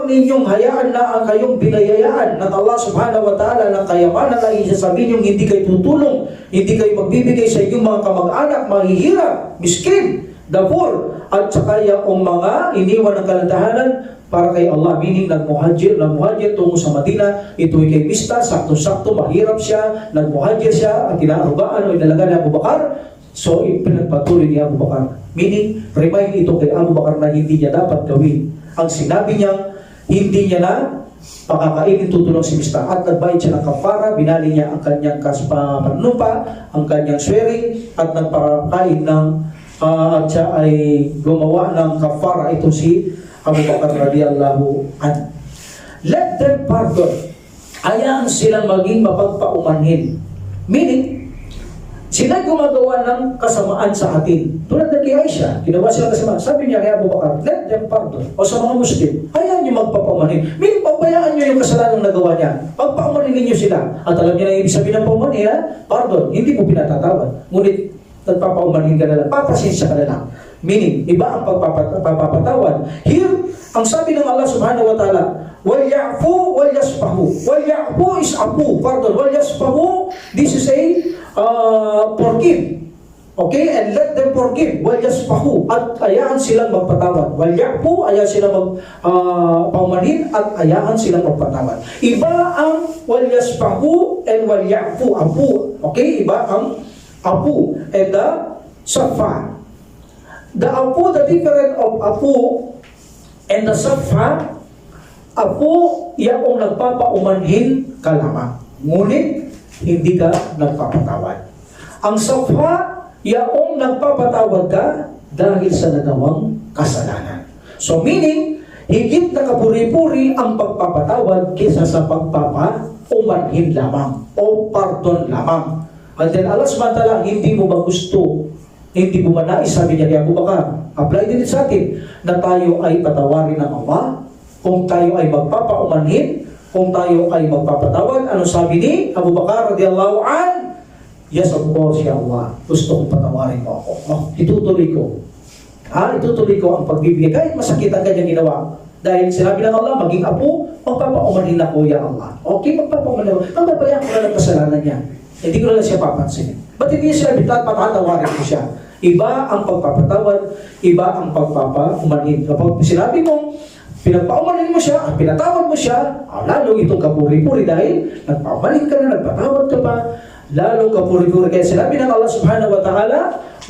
ninyong hayaan na ang kayong binayayaan ng Allah subhanahu wa ta'ala ng kayamanan na isasabihin yung hindi kayo tutulong, hindi kayo magbibigay sa inyong mga kamag-anak, mahihirap, miskin, the poor, at saka yung mga iniwan ng kalandahanan para kay Allah, meaning nagmuhajir tungo sa Madina. Ito ay kay Mistah, sakto-sakto, mahirap siya, nagmuhajir siya, at tinaarugaan o inalaga ni Abu Bakar. So, pinagpatuloy ni Abu Bakar. Meaning, remind ito kay Abu Bakar na hindi niya dapat gawin. Ang sinabi niyang, hindi niya na pakakainin tutulong si Mistah. At nagbayad siya ng kafara, binali niya ang kanyang panumpa, ang kanyang swearing, at nagpakain ng, at siya ay gumawa ng kafara. Ito si Abu Bakar radiyallahu anhu. Let them pardon. Hayaan silang maging mapagpaumanhin. Meaning, sila gumagawa ng kasamaan sa atin. Tulad ng kay Aisha, ginawa sila kasamaan. Sabi niya kay Abu Bakar, let them pardon. O sa mga Muslim, hayaan niyo magpapaumanhin. Meaning, pagbayaan niyo yung kasalanan na nagawa niya. Pagpaumanhin niyo sila. At alam niyo na ibig sabihin ng paumanhin, pardon, hindi mo pinatatawad. Ngunit, nagpapaumanhin ka na lang, papasensya ka na lang. Meaning, iba ang pagpapatawad. Here, Ang sabi ng Allah subhanahu wa ta'ala, وَلْيَعْفُوا وَلْيَصْفَحُوا. وَلْيَعْفُوا is afu, pardon. وَلْيَصْفَحُوا, this is a forgive. Okay? And let them forgive. وَلْيَصْفَحُوا, at ayaan silang magpatawad. وَلْيَعْفُوا, ayaan silang paumanhin, at ayaan silang magpatawad. Iba ang وَلْيَصْفَحُوا and وَلْيَعْفُوا, afu. Okay? Iba ang afu and the safa. The afu, the difference of afu and the safa, apo, yaong nagpapaumanhin ka lamang. Ngunit, hindi ka nagpapatawad. Ang safa, yaong nagpapatawad ka dahil sa nagawang kasalanan. So meaning, higit na kapuri-puri ang pagpapatawad kaysa sa pagpapaumanhin lamang o pardon lamang. And then Allah SWT, hindi mo ba gusto, hindi mo ba nais, sabi niya kay Abu Bakar, apply din sa atin, na tayo ay patawarin ng Allah, kung tayo ay magpapaumanhin, kung tayo ay magpapatawad. Ano sabi ni Abu Bakar radiyallahu an? Yes, of course, ya Allah. Gusto kong patawarin mo ako. Itutuloy ko. Itutuloy ko ang pagbibigay. Kahit masakit ang kanyang ginawa. Dahil sinabi ng Allah, maging apo, magpapaumanhin ako, ya Allah. Okay, magpapaumanhin ako. Magpapayan ko na ng kasalanan niya. Hindi ko na lang siya papansinin. Ba't hindi siya bitat, patatawarin ko siya? Iba ang pagpapatawad, iba ang pagpapaumanhin. Kapag sinabi mong, pinagpaumanhin mo siya at pinatawad mo siya, lalo itong kapuri-puri dahil nagpaumanhin ka na, nagpatawad ka pa, lalo kapuri-puri. Kaya sinabi ng Allah subhanahu wa ta'ala,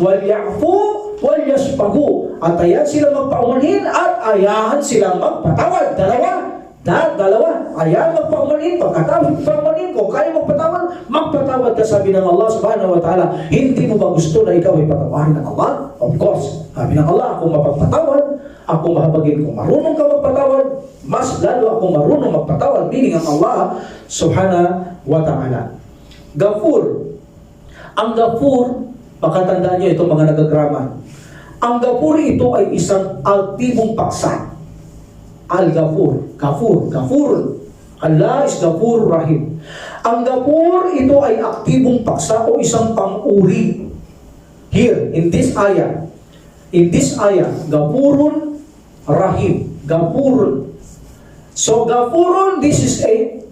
وَلْيَعْفُوا وَلْيَصْفَحُوا, at ayahan silang magpaumanhin at ayahan silang magpatawad. Dalawa. Ayahan magpaumanhin, pagkatawad, kung kaya magpatawad ka, sabi ng Allah subhanahu wa ta'ala. Hindi mo ba gusto na ikaw ay patawarin ng Allah? Of course. Sabi ng Allah, kung mapagpatawad, ako mahabagin kung marunong ka magpatawad, mas lalo akong marunong magpatawad, meaning ang Allah subhanahu wa ta'ala. Ghafur. Ang Ghafur, pakatandaan nyo itong mga nagagraman. Ang Ghafur, ito ay isang aktibong paksa. Al-Ghafur. Ghafur. Allah is Ghafur Rahim. Ang Ghafur, ito ay aktibong paksa o isang pang-uri. Here, in this ayah, Ghafurun Rahim. Ghafurun. So, Ghafurun, this is a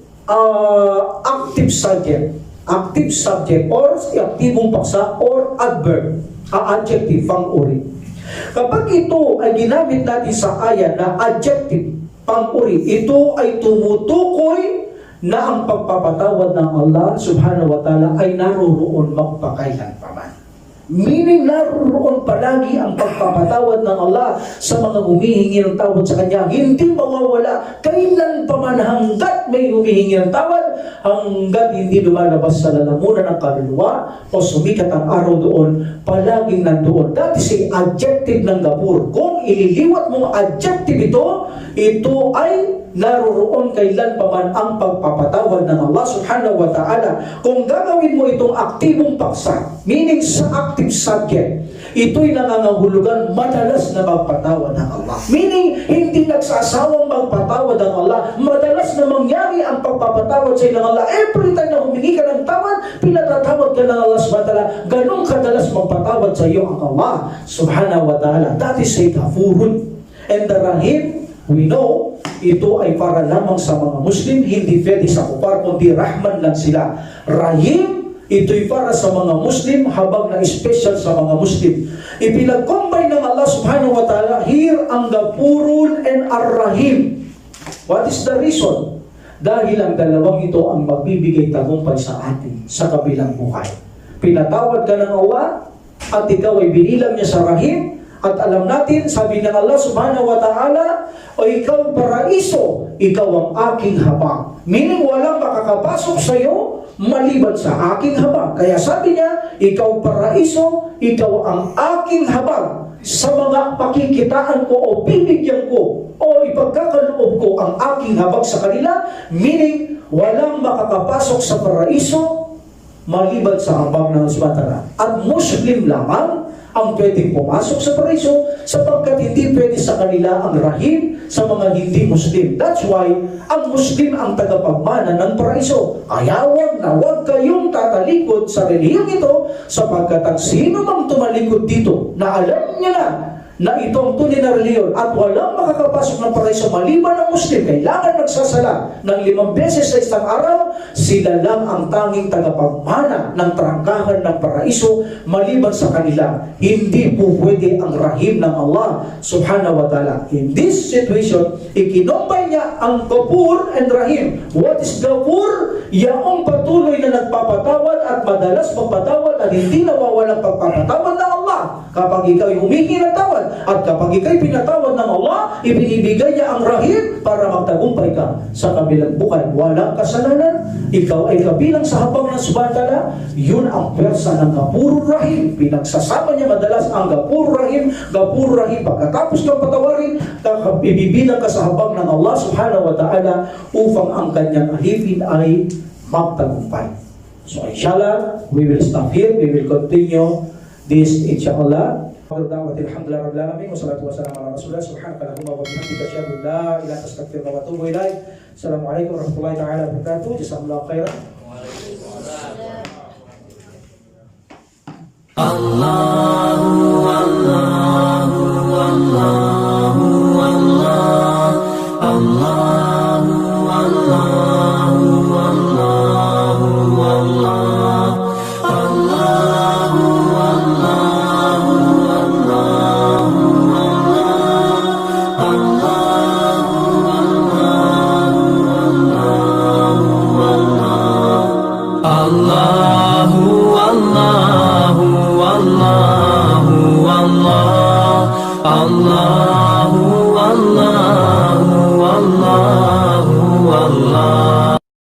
active subject. Active subject or aktibong paksa or adverb. Adjective, pang-uri. Kapag ito ay ginamit natin sa ayah na adjective, pang-uri, ito ay tumutukoy na ang pagpapatawad ng Allah subhanahu wa ta'ala ay naroroon magpakailanpaman. Meaning, naroon palagi ang pagpapatawad ng Allah sa mga humihingi ng tawad sa Kanya. Hindi mawawala kailan pa man hanggat may humihingi ng tawad, hanggat hindi lumalabas sa lalamunan ng kaluluwa o sumikat ang araw doon, palaging nandoon. That is a adjective ng Ghafur. Kung ililiwat mong adjective ito ay naroroon kailan pa man ang pagpapatawad ng Allah subhanahu wa ta'ala. Kung gagawin mo itong aktibong paksa, meaning sa active subject, ito'y nangangahulugan madalas na magpatawad ng Allah. Meaning, hindi nagsasawang magpatawad ng Allah. Madalas na mangyari ang pagpapatawad sa iyo ng Allah. Every time na humingi ka ng tawad, pinatatawad ka ng Allah subhanahu wa ta'ala. Ganun kadalas magpatawad sa iyo ang Allah subhanahu wa ta'ala. That is a Ghafurun. And the Rahim, we know, ito ay para lamang sa mga Muslim, hindi pwede sa kupar, kundi Rahman lang sila. Rahim, ito'y para sa mga Muslim, habang na special sa mga Muslim. Ipinag-combine ng Allah subhanahu wa ta'ala, here ang Ghafurun and Ar-Rahim. What is the reason? Dahil ang dalawang ito ang magbibigay tagumpay sa atin sa kabilang buhay. Pinatawad ka ng Allah, at ikaw ay binilang niya sa Rahim. At alam natin, sabi ng Allah subhanahu wa ta'ala, o ikaw paraiso, ikaw ang aking habang. Meaning, walang makakapasok sa iyo maliban sa aking habang. Kaya sabi niya, ikaw paraiso, ikaw ang aking habang. Sa mga pakikitaan ko o bibigyan ko o ipagkakaloob ko ang aking habang sa kanila, meaning, walang makakapasok sa paraiso maliban sa habang ng Allah. At Muslim lamang ang pwedeng pumasok sa paraiso, sapagkat hindi pwede sa kanila ang Rahim sa mga hindi Muslim. That's why ang Muslim ang tagapagmana ng paraiso. Kaya wag kayong tatalikod sa relihiyong ito, sapagkat ang sino mang tumalikod dito na alam niya na ito ang tunay na reliyon at walang makakapasok ng paraiso maliban ng Muslim, kailangan magsasala ng 5 beses sa isang araw, sila lang ang tanging tagapagmana ng trangkahan ng paraiso maliban sa kanila. Hindi po pwede ang rahim ng Allah subhanahu wa ta'ala. In this situation, ikinumbay niya ang Ghafur and Rahim. What is Ghafur? Yaong patuloy na nagpapatawad at madalas magpatawad at hindi nawawalang pagpapatawad ng Allah. Kapag ikaw ay humingi ng tawad at kapag ikaw ay pinatawad ng Allah, ibinibigay niya ang Rahim para magtagumpay ka sa kabilang buhay. Walang kasalanan, ikaw ay kabilang sa habang ng subhanahu wa ta'ala. Yun ang pwersa ng Ghafur Rahim. Pinagsasama niya madalas ang Ghafur Rahim. Ghafur Rahim, pagkatapos kang patawarin, ibibilang ka sa habang ng Allah subhanahu wa ta'ala upang ang kanyang alipin ay magtagumpay. So inshallah, we will stop here. We will continue this inshallah. Alhamdulillah rabbil alamin wassalatu wassalamu ala rasulillah subhanaka allahumma wa bihamdika asyhadu an la ilaha illa anta astaghfiruka wa atubu ilaik. Assalamualaikum warahmatullahi taala wabarakatuh. Jazakumullahu khairan. Allahu Allahu Allahu Allah Allahu Allahu Allahu Allah Allahu Allahu Allah